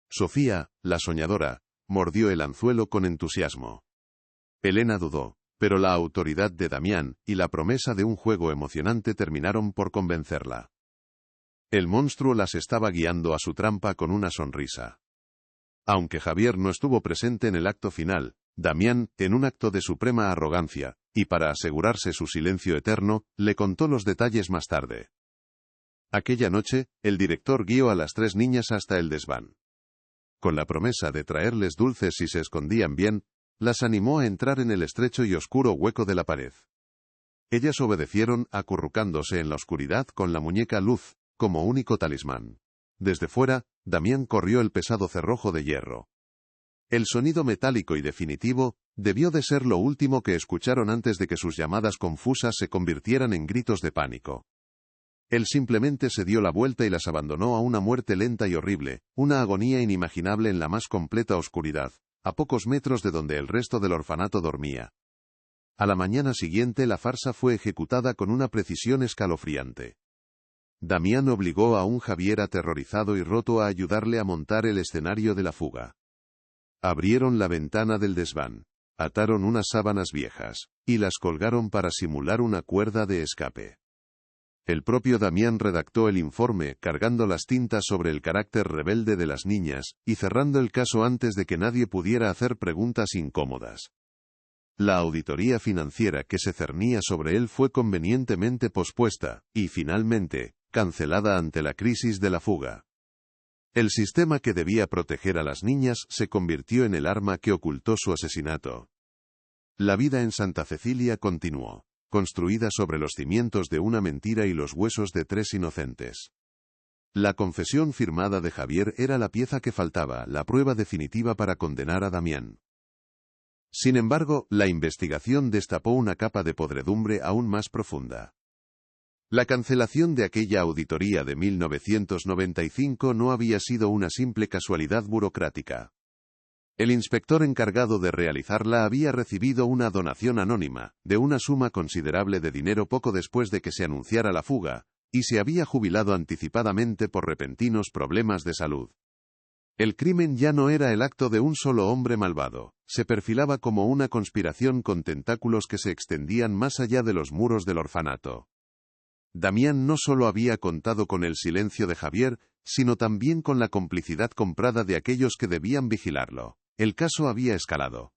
Speaker 1: Sofía, la soñadora, mordió el anzuelo con entusiasmo. Elena dudó, pero la autoridad de Damián y la promesa de un juego emocionante terminaron por convencerla. El monstruo las estaba guiando a su trampa con una sonrisa. Aunque Javier no estuvo presente en el acto final, Damián, en un acto de suprema arrogancia, y para asegurarse su silencio eterno, le contó los detalles más tarde. Aquella noche, el director guió a las 3 niñas hasta el desván. Con la promesa de traerles dulces si se escondían bien, las animó a entrar en el estrecho y oscuro hueco de la pared. Ellas obedecieron, acurrucándose en la oscuridad con la muñeca Luz, como único talismán. Desde fuera, Damián corrió el pesado cerrojo de hierro. El sonido metálico y definitivo debió de ser lo último que escucharon antes de que sus llamadas confusas se convirtieran en gritos de pánico. Él simplemente se dio la vuelta y las abandonó a una muerte lenta y horrible, una agonía inimaginable en la más completa oscuridad, a pocos metros de donde el resto del orfanato dormía. A la mañana siguiente la farsa fue ejecutada con una precisión escalofriante. Damián obligó a un Javier aterrorizado y roto a ayudarle a montar el escenario de la fuga. Abrieron la ventana del desván, ataron unas sábanas viejas, y las colgaron para simular una cuerda de escape. El propio Damián redactó el informe, cargando las tintas sobre el carácter rebelde de las niñas, y cerrando el caso antes de que nadie pudiera hacer preguntas incómodas. La auditoría financiera que se cernía sobre él fue convenientemente pospuesta, y finalmente, cancelada ante la crisis de la fuga. El sistema que debía proteger a las niñas se convirtió en el arma que ocultó su asesinato. La vida en Santa Cecilia continuó, construida sobre los cimientos de una mentira y los huesos de 3 inocentes. La confesión firmada de Javier era la pieza que faltaba, la prueba definitiva para condenar a Damián. Sin embargo, la investigación destapó una capa de podredumbre aún más profunda. La cancelación de aquella auditoría de 1995 no había sido una simple casualidad burocrática. El inspector encargado de realizarla había recibido una donación anónima, de una suma considerable de dinero poco después de que se anunciara la fuga, y se había jubilado anticipadamente por repentinos problemas de salud. El crimen ya no era el acto de un solo hombre malvado, se perfilaba como una conspiración con tentáculos que se extendían más allá de los muros del orfanato. Damián no solo había contado con el silencio de Javier, sino también con la complicidad comprada de aquellos que debían vigilarlo. El caso había escalado.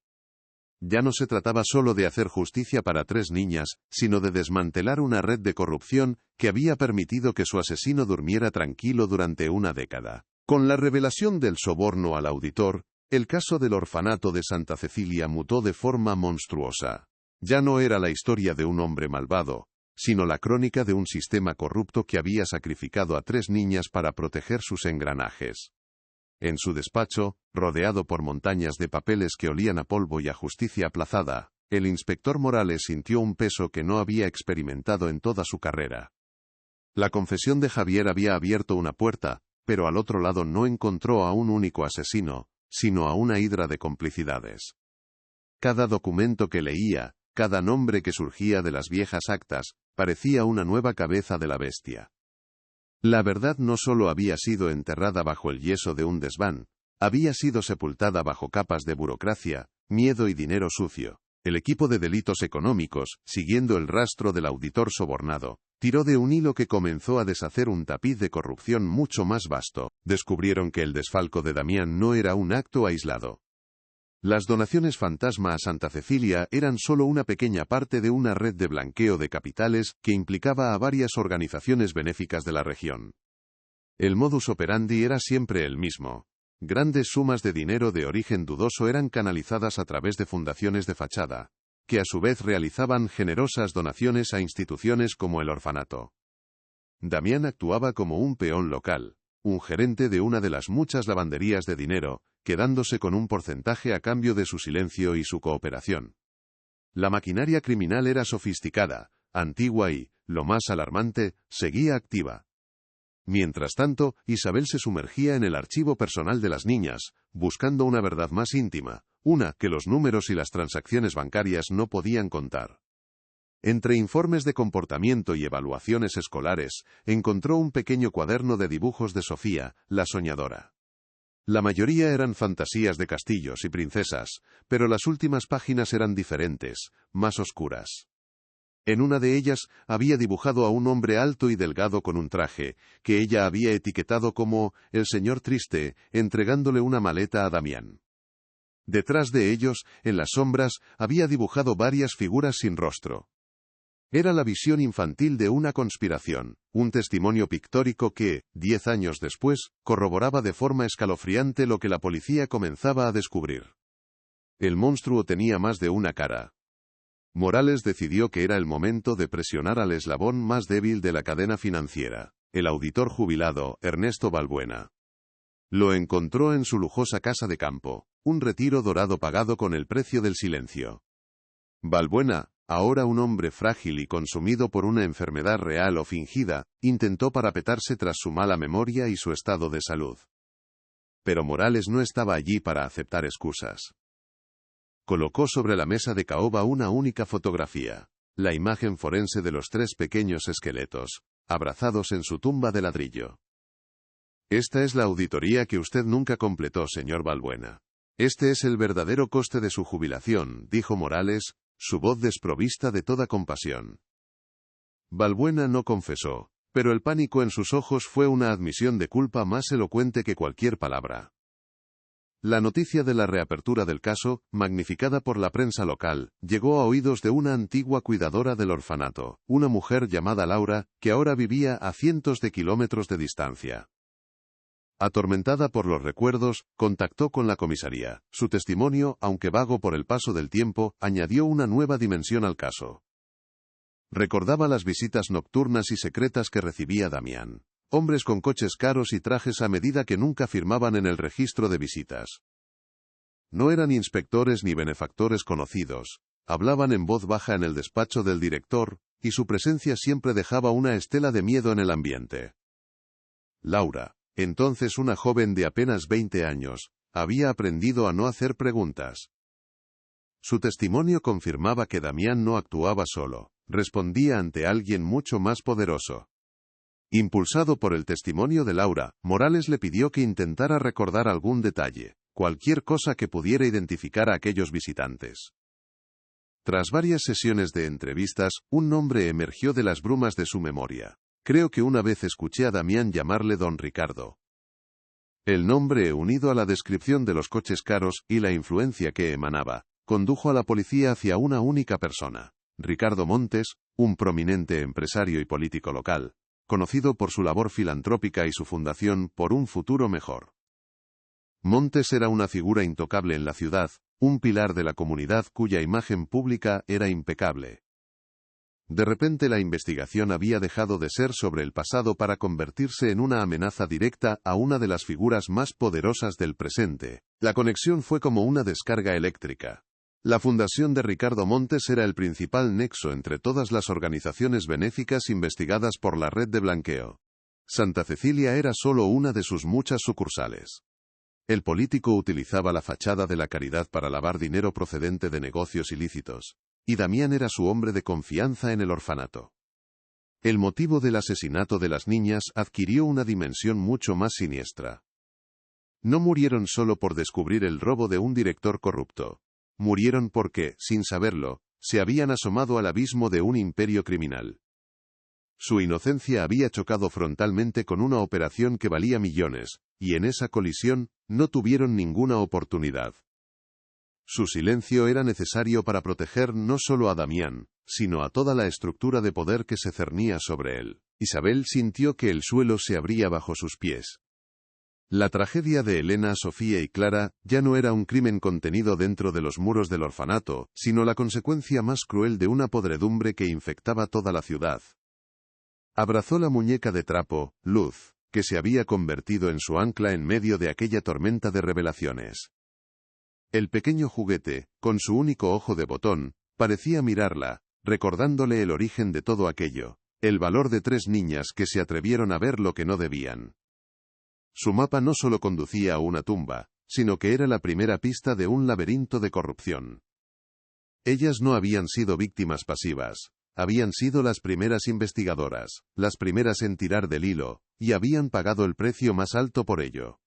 Speaker 1: Ya no se trataba solo de hacer justicia para 3 niñas, sino de desmantelar una red de corrupción que había permitido que su asesino durmiera tranquilo durante una década. Con la revelación del soborno al auditor, el caso del orfanato de Santa Cecilia mutó de forma monstruosa. Ya no era la historia de un hombre malvado, sino la crónica de un sistema corrupto que había sacrificado a 3 niñas para proteger sus engranajes. En su despacho, rodeado por montañas de papeles que olían a polvo y a justicia aplazada, El inspector Morales sintió un peso que no había experimentado en toda su carrera. La confesión de Javier había abierto una puerta, pero al otro lado no encontró a un único asesino, sino a una hidra de complicidades. Cada documento que leía, cada nombre que surgía de las viejas actas, parecía una nueva cabeza de la bestia. La verdad no solo había sido enterrada bajo el yeso de un desván, había sido sepultada bajo capas de burocracia, miedo y dinero sucio. El equipo de delitos económicos, siguiendo el rastro del auditor sobornado, tiró de un hilo que comenzó a deshacer un tapiz de corrupción mucho más vasto. Descubrieron que el desfalco de Damián no era un acto aislado. Las donaciones fantasma a Santa Cecilia eran solo una pequeña parte de una red de blanqueo de capitales que implicaba a varias organizaciones benéficas de la región. El modus operandi era siempre el mismo. Grandes sumas de dinero de origen dudoso eran canalizadas a través de fundaciones de fachada, que a su vez realizaban generosas donaciones a instituciones como el orfanato. Damián actuaba como un peón local, un gerente de una de las muchas lavanderías de dinero, quedándose con un porcentaje a cambio de su silencio y su cooperación. La maquinaria criminal era sofisticada, antigua y, lo más alarmante, seguía activa. Mientras tanto, Isabel se sumergía en el archivo personal de las niñas, buscando una verdad más íntima, una que los números y las transacciones bancarias no podían contar. Entre informes de comportamiento y evaluaciones escolares, encontró un pequeño cuaderno de dibujos de Sofía, la soñadora. La mayoría eran fantasías de castillos y princesas, pero las últimas páginas eran diferentes, más oscuras. En una de ellas había dibujado a un hombre alto y delgado con un traje, que ella había etiquetado como el señor triste, entregándole una maleta a Damián. Detrás de ellos, en las sombras, había dibujado varias figuras sin rostro. Era la visión infantil de una conspiración, un testimonio pictórico que, 10 años después, corroboraba de forma escalofriante lo que la policía comenzaba a descubrir. El monstruo tenía más de una cara. Morales decidió que era el momento de presionar al eslabón más débil de la cadena financiera, el auditor jubilado, Ernesto Balbuena. Lo encontró en su lujosa casa de campo, un retiro dorado pagado con el precio del silencio. Balbuena, ahora un hombre frágil y consumido por una enfermedad real o fingida, intentó parapetarse tras su mala memoria y su estado de salud. Pero Morales no estaba allí para aceptar excusas. Colocó sobre la mesa de caoba una única fotografía, la imagen forense de los 3 pequeños esqueletos, abrazados en su tumba de ladrillo. Esta es la auditoría que usted nunca completó, señor Balbuena. Este es el verdadero coste de su jubilación, dijo Morales, su voz desprovista de toda compasión. Balbuena no confesó, pero el pánico en sus ojos fue una admisión de culpa más elocuente que cualquier palabra. La noticia de la reapertura del caso, magnificada por la prensa local, llegó a oídos de una antigua cuidadora del orfanato, una mujer llamada Laura, que ahora vivía a cientos de kilómetros de distancia. Atormentada por los recuerdos, contactó con la comisaría. Su testimonio, aunque vago por el paso del tiempo, añadió una nueva dimensión al caso. Recordaba las visitas nocturnas y secretas que recibía Damián. Hombres con coches caros y trajes a medida que nunca firmaban en el registro de visitas. No eran inspectores ni benefactores conocidos, hablaban en voz baja en el despacho del director, y su presencia siempre dejaba una estela de miedo en el ambiente. Laura, entonces una joven de apenas 20 años, había aprendido a no hacer preguntas. Su testimonio confirmaba que Damián no actuaba solo, respondía ante alguien mucho más poderoso. Impulsado por el testimonio de Laura, Morales le pidió que intentara recordar algún detalle, cualquier cosa que pudiera identificar a aquellos visitantes. Tras varias sesiones de entrevistas, un nombre emergió de las brumas de su memoria. Creo que una vez escuché a Damián llamarle Don Ricardo. El nombre, unido a la descripción de los coches caros y la influencia que emanaba, condujo a la policía hacia una única persona, Ricardo Montes, un prominente empresario y político local, conocido por su labor filantrópica y su fundación por un futuro mejor. Montes era una figura intocable en la ciudad, un pilar de la comunidad cuya imagen pública era impecable. De repente la investigación había dejado de ser sobre el pasado para convertirse en una amenaza directa a una de las figuras más poderosas del presente. La conexión fue como una descarga eléctrica. La fundación de Ricardo Montes era el principal nexo entre todas las organizaciones benéficas investigadas por la red de blanqueo. Santa Cecilia era solo una de sus muchas sucursales. El político utilizaba la fachada de la caridad para lavar dinero procedente de negocios ilícitos, y Damián era su hombre de confianza en el orfanato. El motivo del asesinato de las niñas adquirió una dimensión mucho más siniestra. No murieron solo por descubrir el robo de un director corrupto. Murieron porque, sin saberlo, se habían asomado al abismo de un imperio criminal. Su inocencia había chocado frontalmente con una operación que valía millones, y en esa colisión, no tuvieron ninguna oportunidad. Su silencio era necesario para proteger no solo a Damián, sino a toda la estructura de poder que se cernía sobre él. Isabel sintió que el suelo se abría bajo sus pies. La tragedia de Elena, Sofía y Clara ya no era un crimen contenido dentro de los muros del orfanato, sino la consecuencia más cruel de una podredumbre que infectaba toda la ciudad. Abrazó la muñeca de trapo, Luz, que se había convertido en su ancla en medio de aquella tormenta de revelaciones. El pequeño juguete, con su único ojo de botón, parecía mirarla, recordándole el origen de todo aquello, el valor de 3 niñas que se atrevieron a ver lo que no debían. Su mapa no solo conducía a una tumba, sino que era la primera pista de un laberinto de corrupción. Ellas no habían sido víctimas pasivas, habían sido las primeras investigadoras, las primeras en tirar del hilo, y habían pagado el precio más alto por ello.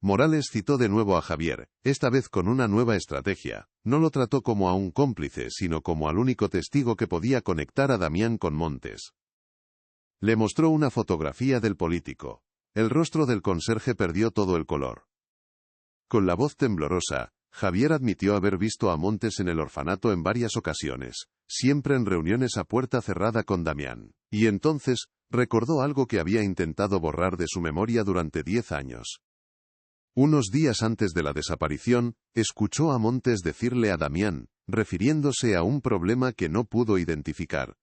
Speaker 1: Morales citó de nuevo a Javier, esta vez con una nueva estrategia. No lo trató como a un cómplice, sino como al único testigo que podía conectar a Damián con Montes. Le mostró una fotografía del político. El rostro del conserje perdió todo el color. Con la voz temblorosa, Javier admitió haber visto a Montes en el orfanato en varias ocasiones, siempre en reuniones a puerta cerrada con Damián, y entonces, recordó algo que había intentado borrar de su memoria durante 10 años. Unos días antes de la desaparición, escuchó a Montes decirle a Damián, refiriéndose a un problema que no pudo identificar: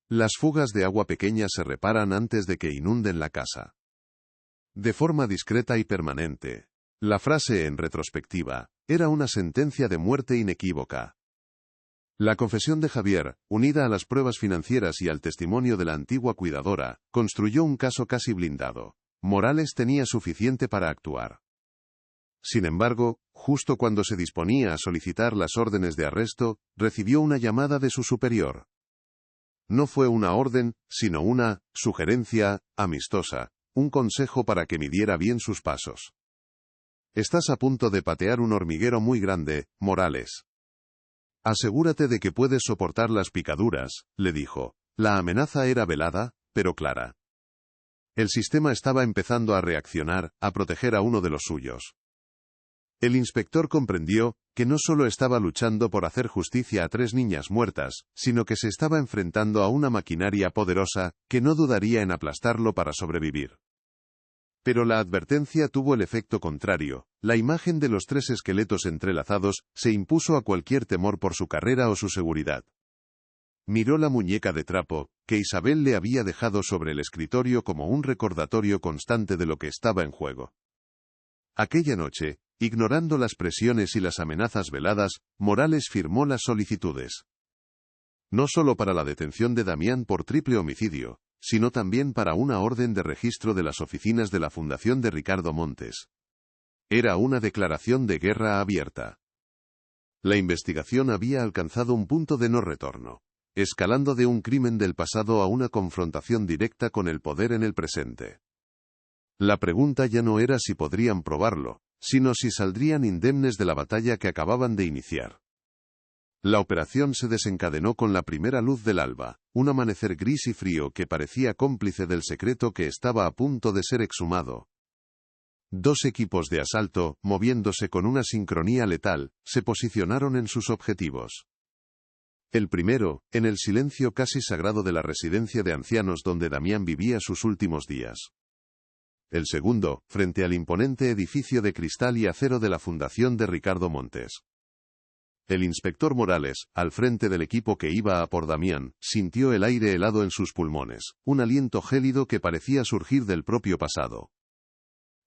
Speaker 1: las fugas de agua pequeña se reparan antes de que inunden la casa. De forma discreta y permanente. La frase, en retrospectiva, era una sentencia de muerte inequívoca. La confesión de Javier, unida a las pruebas financieras y al testimonio de la antigua cuidadora, construyó un caso casi blindado. Morales tenía suficiente para actuar. Sin embargo, justo cuando se disponía a solicitar las órdenes de arresto, recibió una llamada de su superior. No fue una orden, sino una sugerencia amistosa, un consejo para que midiera bien sus pasos. Estás a punto de patear un hormiguero muy grande, Morales. Asegúrate de que puedes soportar las picaduras, le dijo. La amenaza era velada, pero clara. El sistema estaba empezando a reaccionar, a proteger a uno de los suyos. El inspector comprendió que no solo estaba luchando por hacer justicia a 3 niñas muertas, sino que se estaba enfrentando a una maquinaria poderosa que no dudaría en aplastarlo para sobrevivir. Pero la advertencia tuvo el efecto contrario. La imagen de los 3 esqueletos entrelazados se impuso a cualquier temor por su carrera o su seguridad. Miró la muñeca de trapo, que Isabel le había dejado sobre el escritorio como un recordatorio constante de lo que estaba en juego. Aquella noche, ignorando las presiones y las amenazas veladas, Morales firmó las solicitudes. No solo para la detención de Damián por triple homicidio, sino también para una orden de registro de las oficinas de la Fundación de Ricardo Montes. Era una declaración de guerra abierta. La investigación había alcanzado un punto de no retorno, escalando de un crimen del pasado a una confrontación directa con el poder en el presente. La pregunta ya no era si podrían probarlo, sino si saldrían indemnes de la batalla que acababan de iniciar. La operación se desencadenó con la primera luz del alba, un amanecer gris y frío que parecía cómplice del secreto que estaba a punto de ser exhumado. 2 equipos de asalto, moviéndose con una sincronía letal, se posicionaron en sus objetivos. El primero, en el silencio casi sagrado de la residencia de ancianos donde Damián vivía sus últimos días. El segundo, frente al imponente edificio de cristal y acero de la Fundación de Ricardo Montes. El inspector Morales, al frente del equipo que iba a por Damián, sintió el aire helado en sus pulmones, un aliento gélido que parecía surgir del propio pasado.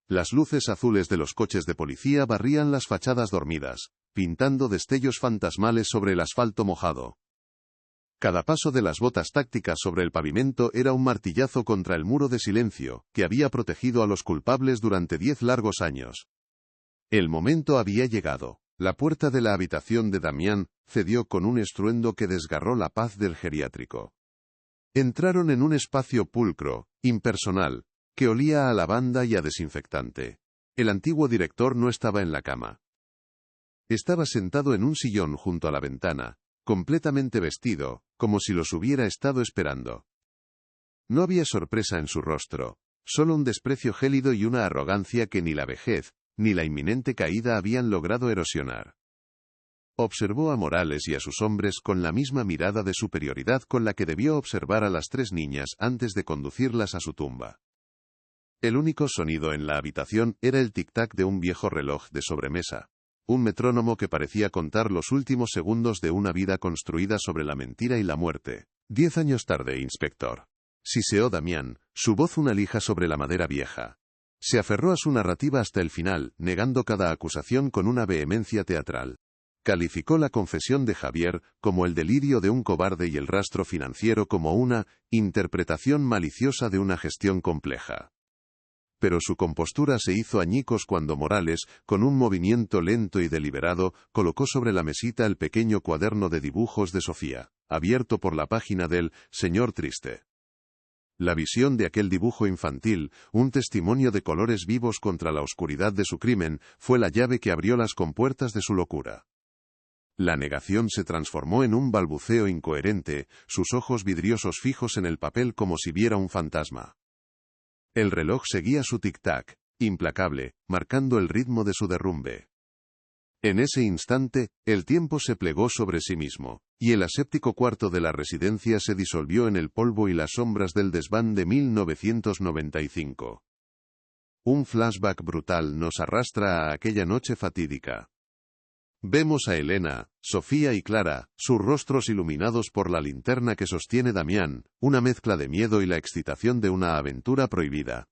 Speaker 1: Las luces azules de los coches de policía barrían las fachadas dormidas, pintando destellos fantasmales sobre el asfalto mojado. Cada paso de las botas tácticas sobre el pavimento era un martillazo contra el muro de silencio, que había protegido a los culpables durante 10 largos años. El momento había llegado. La puerta de la habitación de Damián cedió con un estruendo que desgarró la paz del geriátrico. Entraron en un espacio pulcro, impersonal, que olía a lavanda y a desinfectante. El antiguo director no estaba en la cama. Estaba sentado en un sillón junto a la ventana, completamente vestido, como si los hubiera estado esperando. No había sorpresa en su rostro, solo un desprecio gélido y una arrogancia que ni la vejez, ni la inminente caída habían logrado erosionar. Observó a Morales y a sus hombres con la misma mirada de superioridad con la que debió observar a las 3 niñas antes de conducirlas a su tumba. El único sonido en la habitación era el tic-tac de un viejo reloj de sobremesa, un metrónomo que parecía contar los últimos segundos de una vida construida sobre la mentira y la muerte. 10 años tarde, inspector. Siseó Damián, su voz una lija sobre la madera vieja. Se aferró a su narrativa hasta el final, negando cada acusación con una vehemencia teatral. Calificó la confesión de Javier como el delirio de un cobarde y el rastro financiero como una interpretación maliciosa de una gestión compleja. Pero su compostura se hizo añicos cuando Morales, con un movimiento lento y deliberado, colocó sobre la mesita el pequeño cuaderno de dibujos de Sofía, abierto por la página del Señor Triste. La visión de aquel dibujo infantil, un testimonio de colores vivos contra la oscuridad de su crimen, fue la llave que abrió las compuertas de su locura. La negación se transformó en un balbuceo incoherente, sus ojos vidriosos fijos en el papel como si viera un fantasma. El reloj seguía su tic-tac, implacable, marcando el ritmo de su derrumbe. En ese instante, el tiempo se plegó sobre sí mismo, y el aséptico cuarto de la residencia se disolvió en el polvo y las sombras del desván de 1995. Un flashback brutal nos arrastra a aquella noche fatídica. Vemos a Elena, Sofía y Clara, sus rostros iluminados por la linterna que sostiene Damián, una mezcla de miedo y la excitación de una aventura prohibida.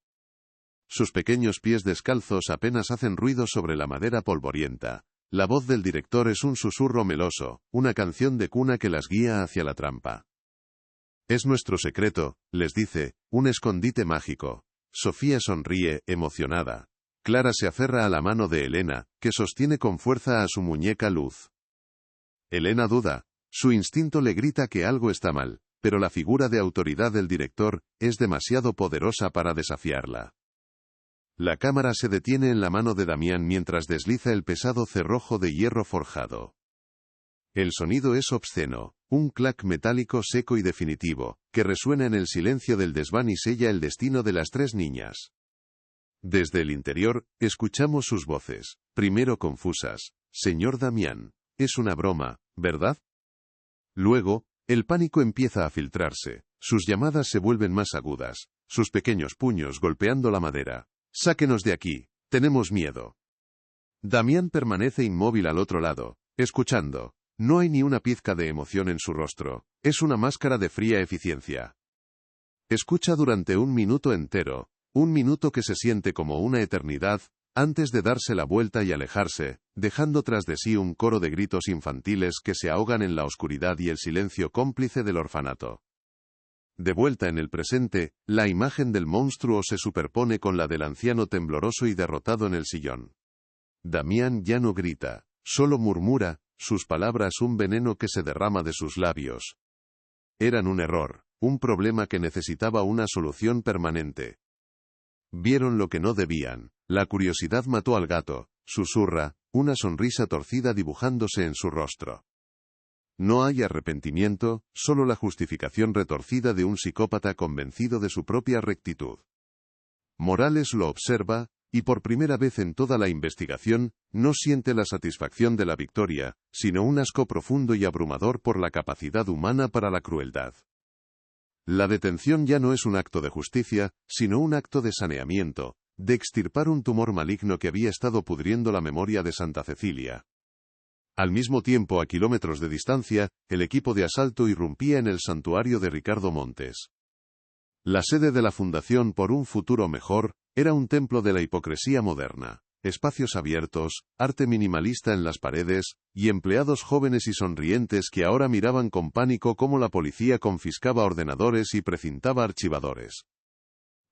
Speaker 1: Sus pequeños pies descalzos apenas hacen ruido sobre la madera polvorienta. La voz del director es un susurro meloso, una canción de cuna que las guía hacia la trampa. Es nuestro secreto, les dice, un escondite mágico. Sofía sonríe, emocionada. Clara se aferra a la mano de Elena, que sostiene con fuerza a su muñeca Luz. Elena duda. Su instinto le grita que algo está mal, pero la figura de autoridad del director es demasiado poderosa para desafiarla. La cámara se detiene en la mano de Damián mientras desliza el pesado cerrojo de hierro forjado. El sonido es obsceno, un clac metálico seco y definitivo, que resuena en el silencio del desván y sella el destino de las 3 niñas. Desde el interior, escuchamos sus voces, primero confusas. Señor Damián, es una broma, ¿verdad? Luego, el pánico empieza a filtrarse, sus llamadas se vuelven más agudas, sus pequeños puños golpeando la madera. Sáquenos de aquí, tenemos miedo. Damián permanece inmóvil al otro lado, escuchando. No hay ni una pizca de emoción en su rostro, es una máscara de fría eficiencia. Escucha durante un minuto entero, un minuto que se siente como una eternidad, antes de darse la vuelta y alejarse, dejando tras de sí un coro de gritos infantiles que se ahogan en la oscuridad y el silencio cómplice del orfanato. De vuelta en el presente, la imagen del monstruo se superpone con la del anciano tembloroso y derrotado en el sillón. Damián ya no grita, solo murmura, sus palabras un veneno que se derrama de sus labios. Eran un error, un problema que necesitaba una solución permanente. Vieron lo que no debían, la curiosidad mató al gato, susurra, una sonrisa torcida dibujándose en su rostro. No hay arrepentimiento, solo la justificación retorcida de un psicópata convencido de su propia rectitud. Morales lo observa, y por primera vez en toda la investigación, no siente la satisfacción de la victoria, sino un asco profundo y abrumador por la capacidad humana para la crueldad. La detención ya no es un acto de justicia, sino un acto de saneamiento, de extirpar un tumor maligno que había estado pudriendo la memoria de Santa Cecilia. Al mismo tiempo, a kilómetros de distancia, el equipo de asalto irrumpía en el santuario de Ricardo Montes. La sede de la Fundación por un Futuro Mejor era un templo de la hipocresía moderna. espacios abiertos, arte minimalista en las paredes, y empleados jóvenes y sonrientes que ahora miraban con pánico cómo la policía confiscaba ordenadores y precintaba archivadores.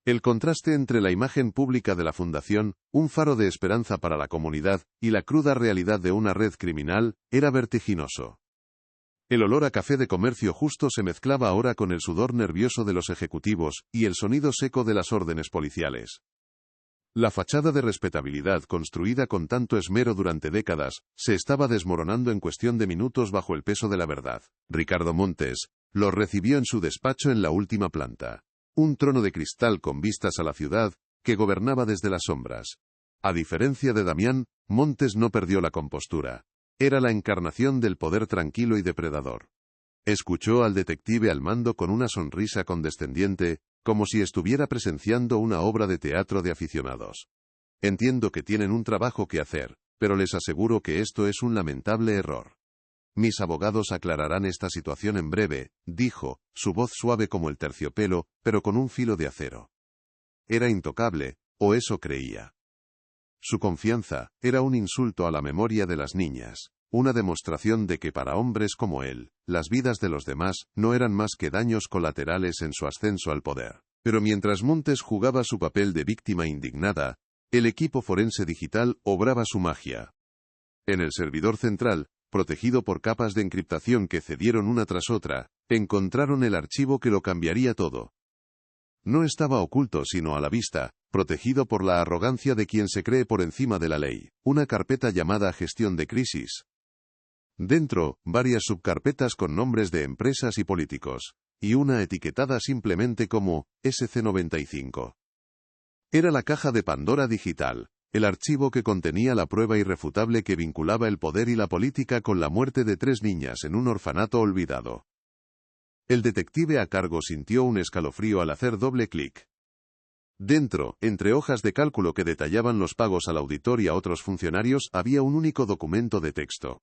Speaker 1: El contraste entre la imagen pública de la fundación, un faro de esperanza para la comunidad, y la cruda realidad de una red criminal, era vertiginoso. El olor a café de comercio justo se mezclaba ahora con el sudor nervioso de los ejecutivos, y el sonido seco de las órdenes policiales. La fachada de respetabilidad construida con tanto esmero durante décadas, se estaba desmoronando en cuestión de minutos bajo el peso de la verdad. Ricardo Montes lo recibió en su despacho en la última planta. Un trono de cristal con vistas a la ciudad, que gobernaba desde las sombras. A diferencia de Damián, Montes no perdió la compostura. Era la encarnación del poder tranquilo y depredador. Escuchó al detective al mando con una sonrisa condescendiente, como si estuviera presenciando una obra de teatro de aficionados. Entiendo que tienen un trabajo que hacer, pero les aseguro que esto es un lamentable error. Mis abogados aclararán esta situación en breve, dijo, su voz suave como el terciopelo, pero con un filo de acero. Era intocable, o eso creía. Su confianza era un insulto a la memoria de las niñas, una demostración de que para hombres como él, las vidas de los demás no eran más que daños colaterales en su ascenso al poder. Pero mientras Montes jugaba su papel de víctima indignada, el equipo forense digital obraba su magia. En el servidor central, protegido por capas de encriptación que cedieron una tras otra, encontraron el archivo que lo cambiaría todo. No estaba oculto sino a la vista, protegido por la arrogancia de quien se cree por encima de la ley, una carpeta llamada Gestión de Crisis. Dentro, varias subcarpetas con nombres de empresas y políticos, y una etiquetada simplemente como SC95. Era la caja de Pandora digital, el archivo que contenía la prueba irrefutable que vinculaba el poder y la política con la muerte de 3 niñas en un orfanato olvidado. El detective a cargo sintió un escalofrío al hacer doble clic. Dentro, entre hojas de cálculo que detallaban los pagos al auditor y a otros funcionarios, había un único documento de texto.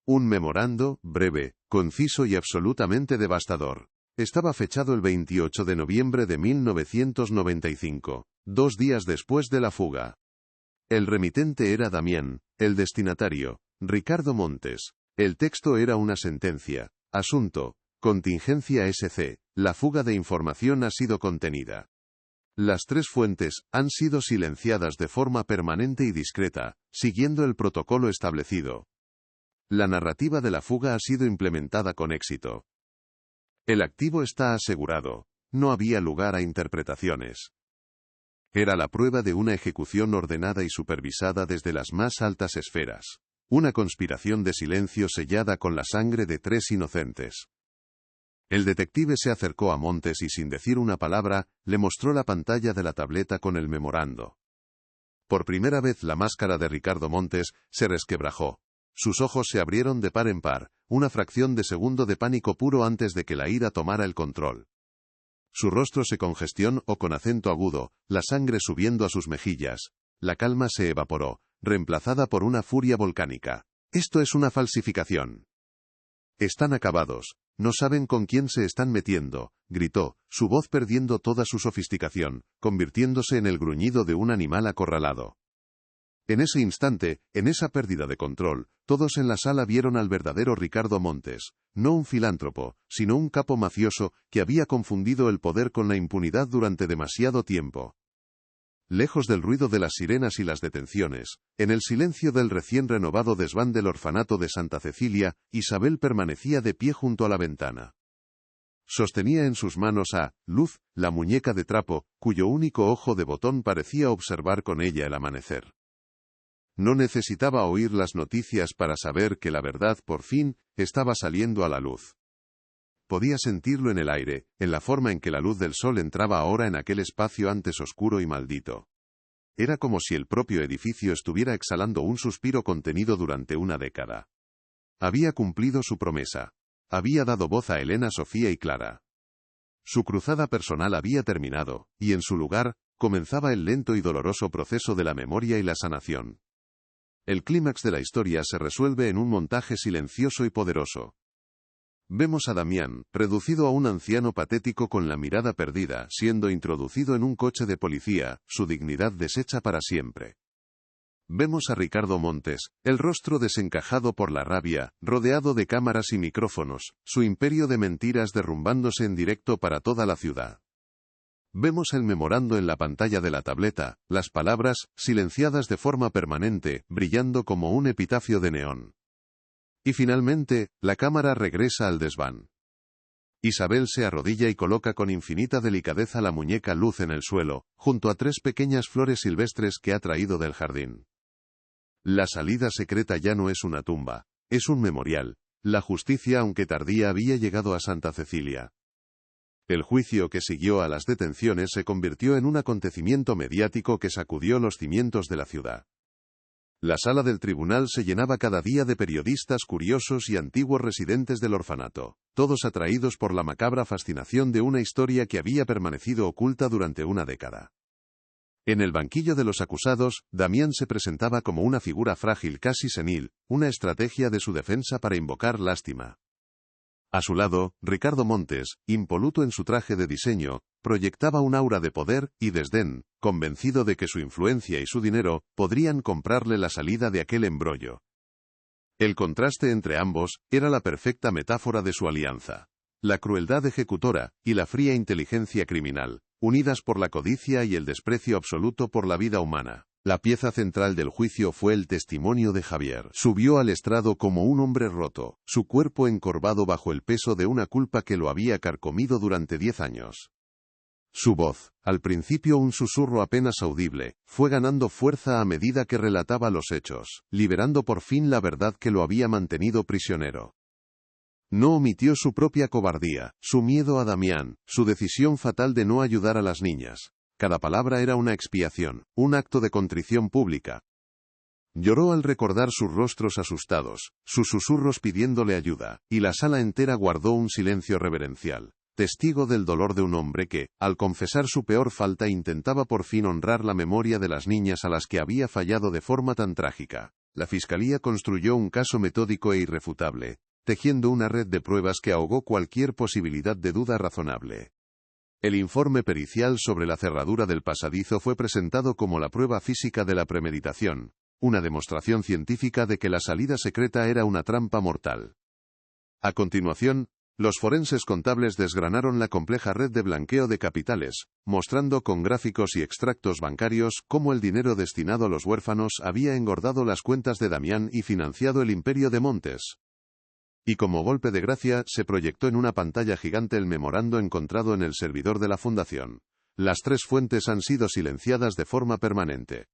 Speaker 1: Un memorando, breve, conciso y absolutamente devastador. Estaba fechado el 28 de noviembre de 1995, 2 días después de la fuga. El remitente era Damián, el destinatario, Ricardo Montes. El texto era una sentencia. Asunto: contingencia SC, la fuga de información ha sido contenida. Las 3 fuentes han sido silenciadas de forma permanente y discreta, siguiendo el protocolo establecido. La narrativa de la fuga ha sido implementada con éxito. El activo está asegurado. No había lugar a interpretaciones. Era la prueba de una ejecución ordenada y supervisada desde las más altas esferas. Una conspiración de silencio sellada con la sangre de 3 inocentes. El detective se acercó a Montes y sin decir una palabra, le mostró la pantalla de la tableta con el memorando. Por primera vez la máscara de Ricardo Montes se resquebrajó. Sus ojos se abrieron de par en par, una fracción de segundo de pánico puro antes de que la ira tomara el control. Su rostro se congestionó con acento agudo, la sangre subiendo a sus mejillas. La calma se evaporó, reemplazada por una furia volcánica. Esto es una falsificación. Están acabados. No saben con quién se están metiendo, gritó, su voz perdiendo toda su sofisticación, convirtiéndose en el gruñido de un animal acorralado. En ese instante, en esa pérdida de control, todos en la sala vieron al verdadero Ricardo Montes, no un filántropo, sino un capo mafioso que había confundido el poder con la impunidad durante demasiado tiempo. Lejos del ruido de las sirenas y las detenciones, en el silencio del recién renovado desván del orfanato de Santa Cecilia, Isabel permanecía de pie junto a la ventana. Sostenía en sus manos a Luz, la muñeca de trapo, cuyo único ojo de botón parecía observar con ella el amanecer. No necesitaba oír las noticias para saber que la verdad por fin estaba saliendo a la luz. Podía sentirlo en el aire, en la forma en que la luz del sol entraba ahora en aquel espacio antes oscuro y maldito. Era como si el propio edificio estuviera exhalando un suspiro contenido durante una década. Había cumplido su promesa. Había dado voz a Elena, Sofía y Clara. Su cruzada personal había terminado, y en su lugar, comenzaba el lento y doloroso proceso de la memoria y la sanación. El clímax de la historia se resuelve en un montaje silencioso y poderoso. Vemos a Damián, reducido a un anciano patético con la mirada perdida, siendo introducido en un coche de policía, su dignidad deshecha para siempre. Vemos a Ricardo Montes, el rostro desencajado por la rabia, rodeado de cámaras y micrófonos, su imperio de mentiras derrumbándose en directo para toda la ciudad. Vemos el memorando en la pantalla de la tableta, las palabras, silenciadas de forma permanente, brillando como un epitafio de neón. Y finalmente, la cámara regresa al desván. Isabel se arrodilla y coloca con infinita delicadeza la muñeca luz en el suelo, junto a 3 pequeñas flores silvestres que ha traído del jardín. La salida secreta ya no es una tumba, es un memorial. La justicia, aunque tardía, había llegado a Santa Cecilia. El juicio que siguió a las detenciones se convirtió en un acontecimiento mediático que sacudió los cimientos de la ciudad. La sala del tribunal se llenaba cada día de periodistas curiosos y antiguos residentes del orfanato, todos atraídos por la macabra fascinación de una historia que había permanecido oculta durante una década. En el banquillo de los acusados, Damián se presentaba como una figura frágil casi senil, una estrategia de su defensa para invocar lástima. A su lado, Ricardo Montes, impoluto en su traje de diseño, proyectaba un aura de poder y desdén, convencido de que su influencia y su dinero podrían comprarle la salida de aquel embrollo. El contraste entre ambos era la perfecta metáfora de su alianza. La crueldad ejecutora y la fría inteligencia criminal, unidas por la codicia y el desprecio absoluto por la vida humana. La pieza central del juicio fue el testimonio de Javier. Subió al estrado como un hombre roto, su cuerpo encorvado bajo el peso de una culpa que lo había carcomido durante 10 años. Su voz, al principio un susurro apenas audible, fue ganando fuerza a medida que relataba los hechos, liberando por fin la verdad que lo había mantenido prisionero. No omitió su propia cobardía, su miedo a Damián, su decisión fatal de no ayudar a las niñas. Cada palabra era una expiación, un acto de contrición pública. Lloró al recordar sus rostros asustados, sus susurros pidiéndole ayuda, y la sala entera guardó un silencio reverencial, testigo del dolor de un hombre que, al confesar su peor falta, intentaba por fin honrar la memoria de las niñas a las que había fallado de forma tan trágica. La fiscalía construyó un caso metódico e irrefutable, tejiendo una red de pruebas que ahogó cualquier posibilidad de duda razonable. El informe pericial sobre la cerradura del pasadizo fue presentado como la prueba física de la premeditación, una demostración científica de que la salida secreta era una trampa mortal. A continuación, los forenses contables desgranaron la compleja red de blanqueo de capitales, mostrando con gráficos y extractos bancarios cómo el dinero destinado a los huérfanos había engordado las cuentas de Damián y financiado el imperio de Montes. Y como golpe de gracia, se proyectó en una pantalla gigante el memorando encontrado en el servidor de la fundación. Las 3 fuentes han sido silenciadas de forma permanente.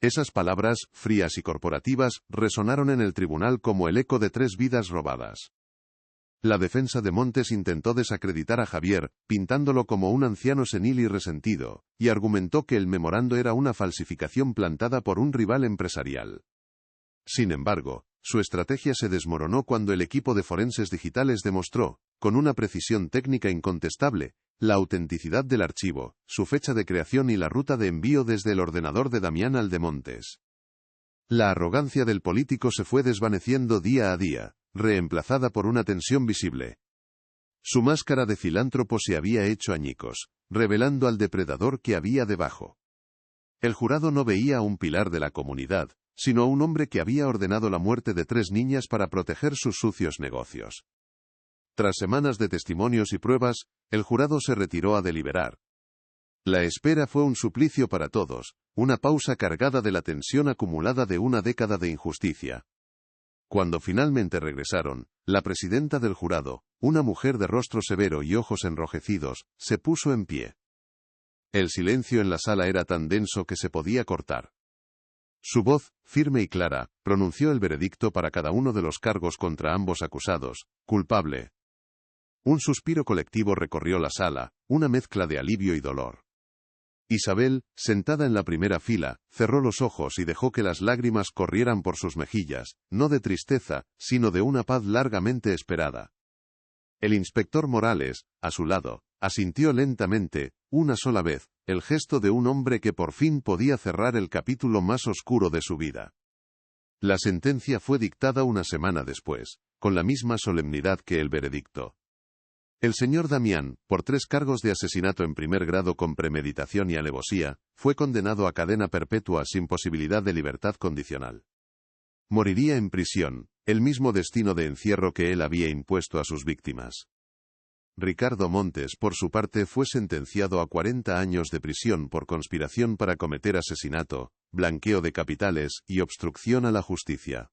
Speaker 1: Esas palabras, frías y corporativas, resonaron en el tribunal como el eco de 3 vidas robadas. La defensa de Montes intentó desacreditar a Javier, pintándolo como un anciano senil y resentido, y argumentó que el memorando era una falsificación plantada por un rival empresarial. Sin embargo, su estrategia se desmoronó cuando el equipo de forenses digitales demostró, con una precisión técnica incontestable, la autenticidad del archivo, su fecha de creación y la ruta de envío desde el ordenador de Damián al de Montes. La arrogancia del político se fue desvaneciendo día a día, reemplazada por una tensión visible. Su máscara de filántropo se había hecho añicos, revelando al depredador que había debajo. El jurado no veía a un pilar de la comunidad, sino a un hombre que había ordenado la muerte de 3 niñas para proteger sus sucios negocios. Tras semanas de testimonios y pruebas, el jurado se retiró a deliberar. La espera fue un suplicio para todos, una pausa cargada de la tensión acumulada de una década de injusticia. Cuando finalmente regresaron, la presidenta del jurado, una mujer de rostro severo y ojos enrojecidos, se puso en pie. El silencio en la sala era tan denso que se podía cortar. Su voz, firme y clara, pronunció el veredicto para cada uno de los cargos contra ambos acusados: culpable. Un suspiro colectivo recorrió la sala, una mezcla de alivio y dolor. Isabel, sentada en la primera fila, cerró los ojos y dejó que las lágrimas corrieran por sus mejillas, no de tristeza, sino de una paz largamente esperada. El inspector Morales, a su lado, asintió lentamente, una sola vez, el gesto de un hombre que por fin podía cerrar el capítulo más oscuro de su vida. La sentencia fue dictada una semana después, con la misma solemnidad que el veredicto. El señor Damián, por 3 cargos de asesinato en primer grado con premeditación y alevosía, fue condenado a cadena perpetua sin posibilidad de libertad condicional. Moriría en prisión, el mismo destino de encierro que él había impuesto a sus víctimas. Ricardo Montes, por su parte, fue sentenciado a 40 años de prisión por conspiración para cometer asesinato, blanqueo de capitales y obstrucción a la justicia.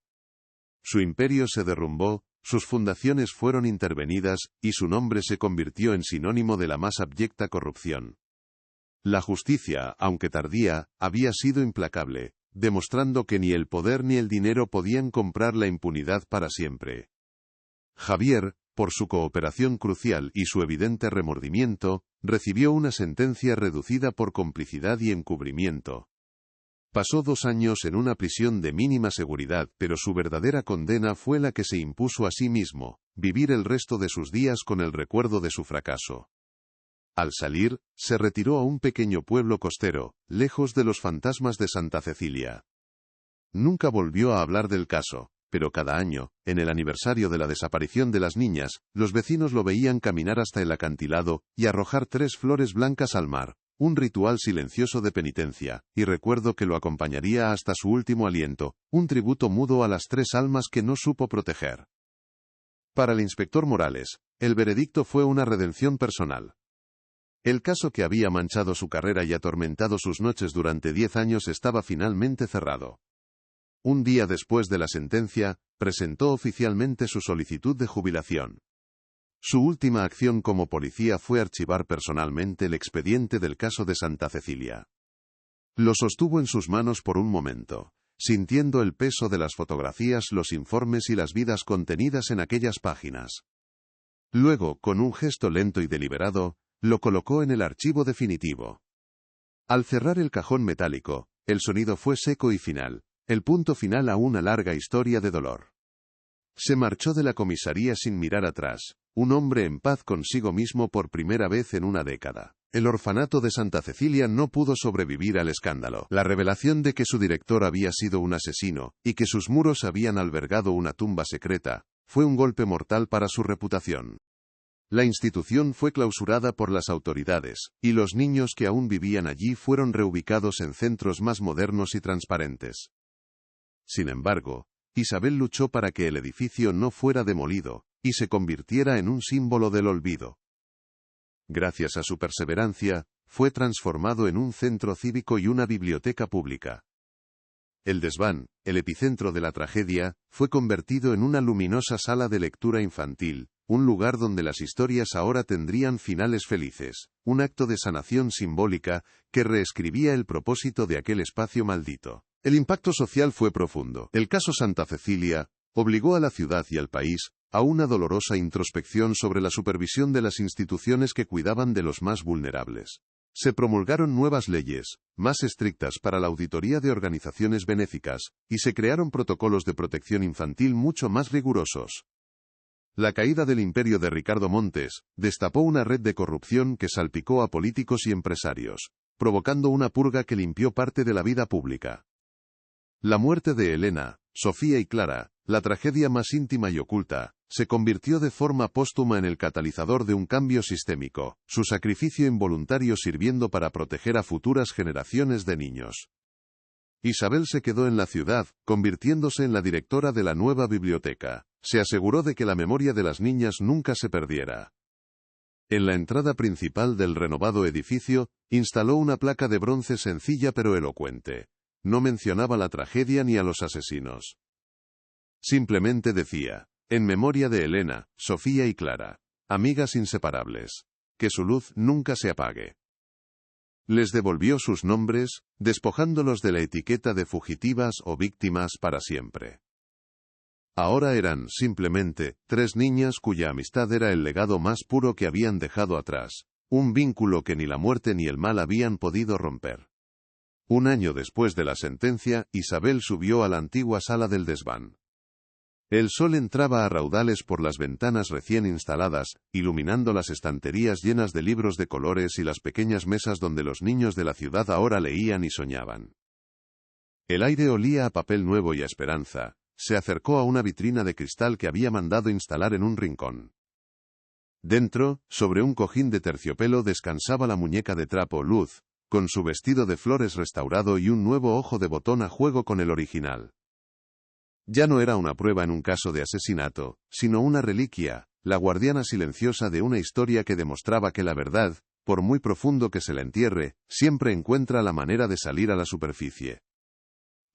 Speaker 1: Su imperio se derrumbó, sus fundaciones fueron intervenidas, y su nombre se convirtió en sinónimo de la más abyecta corrupción. La justicia, aunque tardía, había sido implacable, demostrando que ni el poder ni el dinero podían comprar la impunidad para siempre. Javier, por su cooperación crucial y su evidente remordimiento, recibió una sentencia reducida por complicidad y encubrimiento. Pasó 2 años en una prisión de mínima seguridad, pero su verdadera condena fue la que se impuso a sí mismo: vivir el resto de sus días con el recuerdo de su fracaso. Al salir, se retiró a un pequeño pueblo costero, lejos de los fantasmas de Santa Cecilia. Nunca volvió a hablar del caso, pero cada año, en el aniversario de la desaparición de las niñas, los vecinos lo veían caminar hasta el acantilado y arrojar 3 flores blancas al mar, un ritual silencioso de penitencia, y recuerdo que lo acompañaría hasta su último aliento, un tributo mudo a las 3 almas que no supo proteger. Para el inspector Morales, el veredicto fue una redención personal. El caso que había manchado su carrera y atormentado sus noches durante 10 años estaba finalmente cerrado. Un día después de la sentencia, presentó oficialmente su solicitud de jubilación. Su última acción como policía fue archivar personalmente el expediente del caso de Santa Cecilia. Lo sostuvo en sus manos por un momento, sintiendo el peso de las fotografías, los informes y las vidas contenidas en aquellas páginas. Luego, con un gesto lento y deliberado, lo colocó en el archivo definitivo. Al cerrar el cajón metálico, el sonido fue seco y final, el punto final a una larga historia de dolor. Se marchó de la comisaría sin mirar atrás, un hombre en paz consigo mismo por primera vez en una década. El orfanato de Santa Cecilia no pudo sobrevivir al escándalo. La revelación de que su director había sido un asesino, y que sus muros habían albergado una tumba secreta, fue un golpe mortal para su reputación. La institución fue clausurada por las autoridades, y los niños que aún vivían allí fueron reubicados en centros más modernos y transparentes. Sin embargo, Isabel luchó para que el edificio no fuera demolido, y se convirtiera en un símbolo del olvido. Gracias a su perseverancia, fue transformado en un centro cívico y una biblioteca pública. El desván, el epicentro de la tragedia, fue convertido en una luminosa sala de lectura infantil, un lugar donde las historias ahora tendrían finales felices, un acto de sanación simbólica que reescribía el propósito de aquel espacio maldito. El impacto social fue profundo. El caso Santa Cecilia obligó a la ciudad y al país a una dolorosa introspección sobre la supervisión de las instituciones que cuidaban de los más vulnerables. Se promulgaron nuevas leyes, más estrictas para la auditoría de organizaciones benéficas, y se crearon protocolos de protección infantil mucho más rigurosos. La caída del imperio de Ricardo Montes destapó una red de corrupción que salpicó a políticos y empresarios, provocando una purga que limpió parte de la vida pública. La muerte de Elena, Sofía y Clara, la tragedia más íntima y oculta, se convirtió de forma póstuma en el catalizador de un cambio sistémico, su sacrificio involuntario sirviendo para proteger a futuras generaciones de niños. Isabel se quedó en la ciudad, convirtiéndose en la directora de la nueva biblioteca. Se aseguró de que la memoria de las niñas nunca se perdiera. En la entrada principal del renovado edificio, instaló una placa de bronce sencilla pero elocuente. No mencionaba la tragedia ni a los asesinos. Simplemente decía: en memoria de Elena, Sofía y Clara, amigas inseparables. Que su luz nunca se apague. Les devolvió sus nombres, despojándolos de la etiqueta de fugitivas o víctimas para siempre. Ahora eran, simplemente, 3 niñas cuya amistad era el legado más puro que habían dejado atrás, un vínculo que ni la muerte ni el mal habían podido romper. Un año después de la sentencia, Isabel subió a la antigua sala del desván. El sol entraba a raudales por las ventanas recién instaladas, iluminando las estanterías llenas de libros de colores y las pequeñas mesas donde los niños de la ciudad ahora leían y soñaban. El aire olía a papel nuevo y a esperanza. Se acercó a una vitrina de cristal que había mandado instalar en un rincón. Dentro, sobre un cojín de terciopelo descansaba la muñeca de trapo Luz, con su vestido de flores restaurado y un nuevo ojo de botón a juego con el original. Ya no era una prueba en un caso de asesinato, sino una reliquia, la guardiana silenciosa de una historia que demostraba que la verdad, por muy profundo que se la entierre, siempre encuentra la manera de salir a la superficie.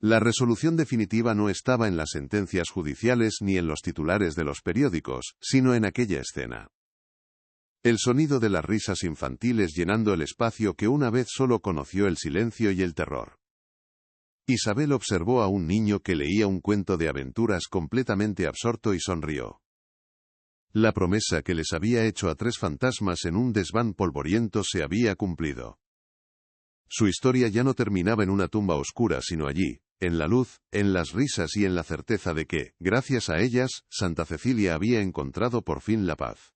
Speaker 1: La resolución definitiva no estaba en las sentencias judiciales ni en los titulares de los periódicos, sino en aquella escena. El sonido de las risas infantiles llenando el espacio que una vez solo conoció el silencio y el terror. Isabel observó a un niño que leía un cuento de aventuras completamente absorto y sonrió. La promesa que les había hecho a 3 fantasmas en un desván polvoriento se había cumplido. Su historia ya no terminaba en una tumba oscura, sino allí, en la luz, en las risas y en la certeza de que, gracias a ellas, Santa Cecilia había encontrado por fin la paz.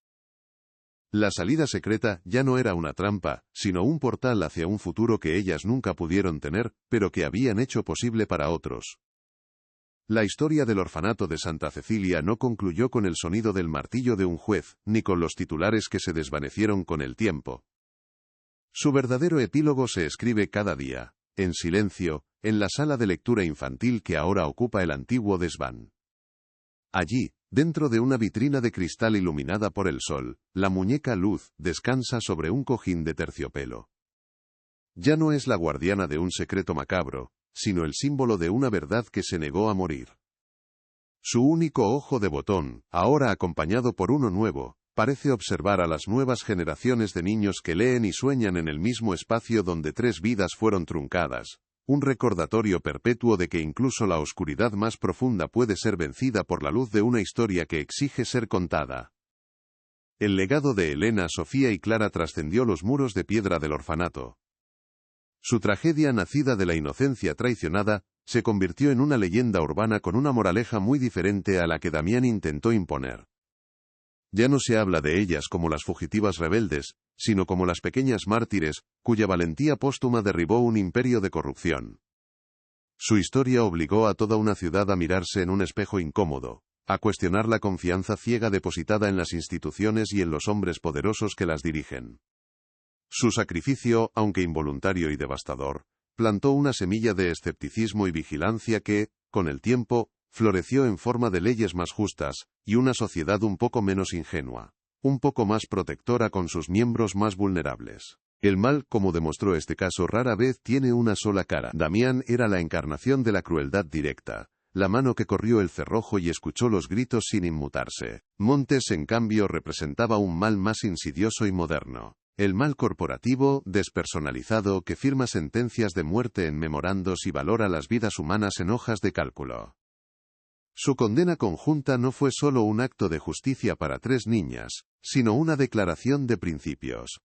Speaker 1: La salida secreta ya no era una trampa, sino un portal hacia un futuro que ellas nunca pudieron tener, pero que habían hecho posible para otros. La historia del orfanato de Santa Cecilia no concluyó con el sonido del martillo de un juez, ni con los titulares que se desvanecieron con el tiempo. Su verdadero epílogo se escribe cada día, en silencio, en la sala de lectura infantil que ahora ocupa el antiguo desván. Allí, dentro de una vitrina de cristal iluminada por el sol, la muñeca Luz descansa sobre un cojín de terciopelo. Ya no es la guardiana de un secreto macabro, sino el símbolo de una verdad que se negó a morir. Su único ojo de botón, ahora acompañado por uno nuevo, parece observar a las nuevas generaciones de niños que leen y sueñan en el mismo espacio donde 3 vidas fueron truncadas, un recordatorio perpetuo de que incluso la oscuridad más profunda puede ser vencida por la luz de una historia que exige ser contada. El legado de Elena, Sofía y Clara trascendió los muros de piedra del orfanato. Su tragedia, nacida de la inocencia traicionada, se convirtió en una leyenda urbana con una moraleja muy diferente a la que Damián intentó imponer. Ya no se habla de ellas como las fugitivas rebeldes, sino como las pequeñas mártires, cuya valentía póstuma derribó un imperio de corrupción. Su historia obligó a toda una ciudad a mirarse en un espejo incómodo, a cuestionar la confianza ciega depositada en las instituciones y en los hombres poderosos que las dirigen. Su sacrificio, aunque involuntario y devastador, plantó una semilla de escepticismo y vigilancia que, con el tiempo, floreció en forma de leyes más justas, y una sociedad un poco menos ingenua, un poco más protectora con sus miembros más vulnerables. El mal, como demostró este caso, rara vez tiene una sola cara. Damián era la encarnación de la crueldad directa, la mano que corrió el cerrojo y escuchó los gritos sin inmutarse. Montes, en cambio, representaba un mal más insidioso y moderno. El mal corporativo, despersonalizado, que firma sentencias de muerte en memorandos y valora las vidas humanas en hojas de cálculo. Su condena conjunta no fue solo un acto de justicia para 3 niñas, sino una declaración de principios.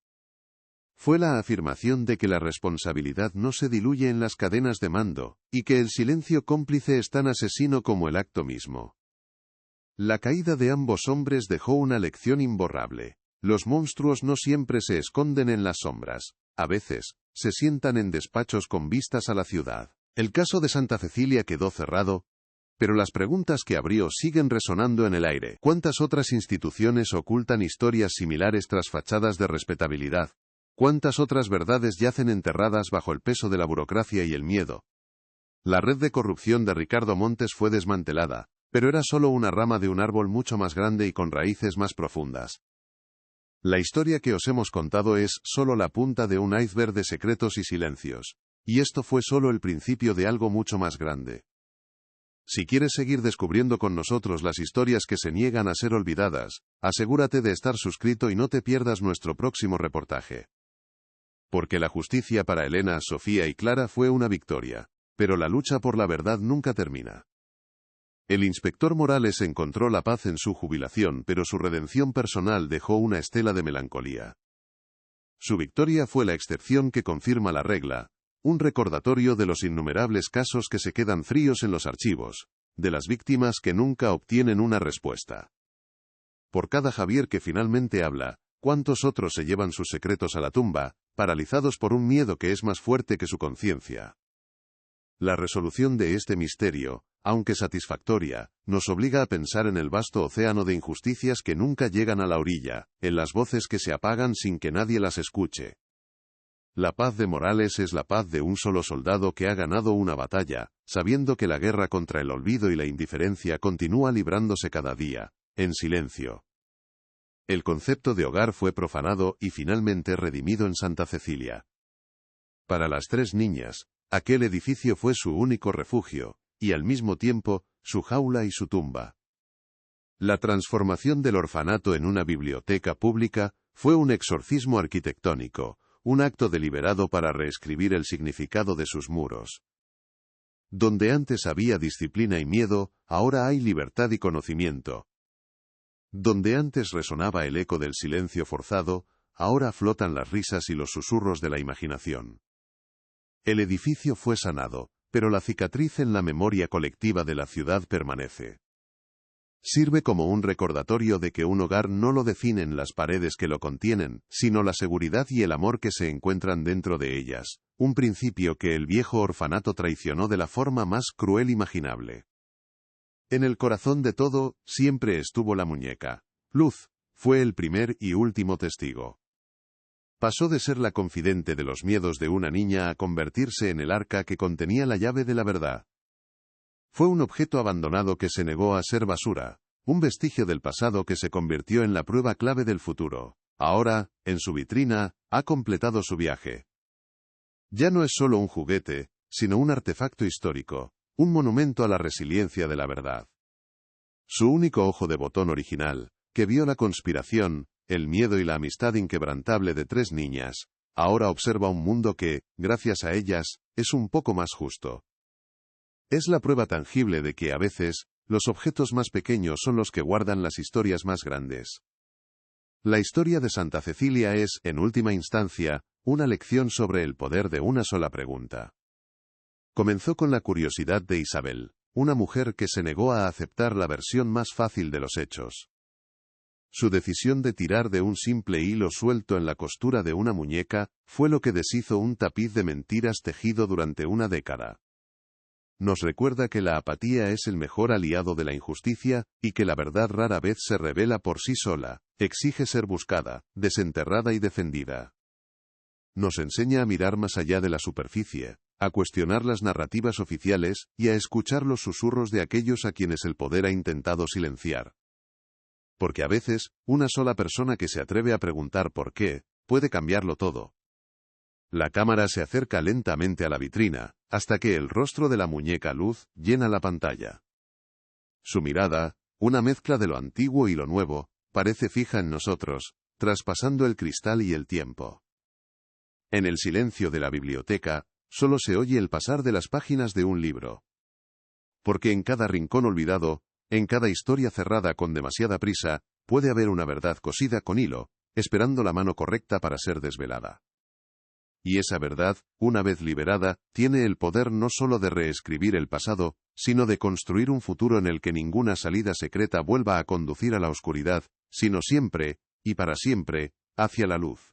Speaker 1: Fue la afirmación de que la responsabilidad no se diluye en las cadenas de mando, y que el silencio cómplice es tan asesino como el acto mismo. La caída de ambos hombres dejó una lección imborrable. Los monstruos no siempre se esconden en las sombras. A veces, se sientan en despachos con vistas a la ciudad. El caso de Santa Cecilia quedó cerrado, pero las preguntas que abrió siguen resonando en el aire. ¿Cuántas otras instituciones ocultan historias similares tras fachadas de respetabilidad? ¿Cuántas otras verdades yacen enterradas bajo el peso de la burocracia y el miedo? La red de corrupción de Ricardo Montes fue desmantelada, pero era solo una rama de un árbol mucho más grande y con raíces más profundas. La historia que os hemos contado es solo la punta de un iceberg de secretos y silencios. Y esto fue solo el principio de algo mucho más grande. Si quieres seguir descubriendo con nosotros las historias que se niegan a ser olvidadas, asegúrate de estar suscrito y no te pierdas nuestro próximo reportaje. Porque la justicia para Elena, Sofía y Clara fue una victoria, pero la lucha por la verdad nunca termina. El inspector Morales encontró la paz en su jubilación, pero su redención personal dejó una estela de melancolía. Su victoria fue la excepción que confirma la regla, un recordatorio de los innumerables casos que se quedan fríos en los archivos, de las víctimas que nunca obtienen una respuesta. Por cada Javier que finalmente habla, ¿cuántos otros se llevan sus secretos a la tumba, paralizados por un miedo que es más fuerte que su conciencia? La resolución de este misterio, aunque satisfactoria, nos obliga a pensar en el vasto océano de injusticias que nunca llegan a la orilla, en las voces que se apagan sin que nadie las escuche. La paz de Morales es la paz de un solo soldado que ha ganado una batalla, sabiendo que la guerra contra el olvido y la indiferencia continúa librándose cada día, en silencio. El concepto de hogar fue profanado y finalmente redimido en Santa Cecilia. Para las 3 niñas, aquel edificio fue su único refugio, y al mismo tiempo, su jaula y su tumba. La transformación del orfanato en una biblioteca pública fue un exorcismo arquitectónico, un acto deliberado para reescribir el significado de sus muros. Donde antes había disciplina y miedo, ahora hay libertad y conocimiento. Donde antes resonaba el eco del silencio forzado, ahora flotan las risas y los susurros de la imaginación. El edificio fue sanado, pero la cicatriz en la memoria colectiva de la ciudad permanece. Sirve como un recordatorio de que un hogar no lo definen las paredes que lo contienen, sino la seguridad y el amor que se encuentran dentro de ellas, un principio que el viejo orfanato traicionó de la forma más cruel imaginable. En el corazón de todo, siempre estuvo la muñeca. Luz fue el primer y último testigo. Pasó de ser la confidente de los miedos de una niña a convertirse en el arca que contenía la llave de la verdad. Fue un objeto abandonado que se negó a ser basura, un vestigio del pasado que se convirtió en la prueba clave del futuro. Ahora, en su vitrina, ha completado su viaje. Ya no es solo un juguete, sino un artefacto histórico, un monumento a la resiliencia de la verdad. Su único ojo de botón original, que vio la conspiración, el miedo y la amistad inquebrantable de 3 niñas, ahora observa un mundo que, gracias a ellas, es un poco más justo. Es la prueba tangible de que a veces, los objetos más pequeños son los que guardan las historias más grandes. La historia de Santa Cecilia es, en última instancia, una lección sobre el poder de una sola pregunta. Comenzó con la curiosidad de Isabel, una mujer que se negó a aceptar la versión más fácil de los hechos. Su decisión de tirar de un simple hilo suelto en la costura de una muñeca fue lo que deshizo un tapiz de mentiras tejido durante una década. Nos recuerda que la apatía es el mejor aliado de la injusticia, y que la verdad rara vez se revela por sí sola, exige ser buscada, desenterrada y defendida. Nos enseña a mirar más allá de la superficie, a cuestionar las narrativas oficiales, y a escuchar los susurros de aquellos a quienes el poder ha intentado silenciar. Porque a veces, una sola persona que se atreve a preguntar por qué, puede cambiarlo todo. La cámara se acerca lentamente a la vitrina, hasta que el rostro de la muñeca Luz llena la pantalla. Su mirada, una mezcla de lo antiguo y lo nuevo, parece fija en nosotros, traspasando el cristal y el tiempo. En el silencio de la biblioteca, solo se oye el pasar de las páginas de un libro. Porque en cada rincón olvidado, en cada historia cerrada con demasiada prisa, puede haber una verdad cosida con hilo, esperando la mano correcta para ser desvelada. Y esa verdad, una vez liberada, tiene el poder no solo de reescribir el pasado, sino de construir un futuro en el que ninguna salida secreta vuelva a conducir a la oscuridad, sino siempre, y para siempre, hacia la luz.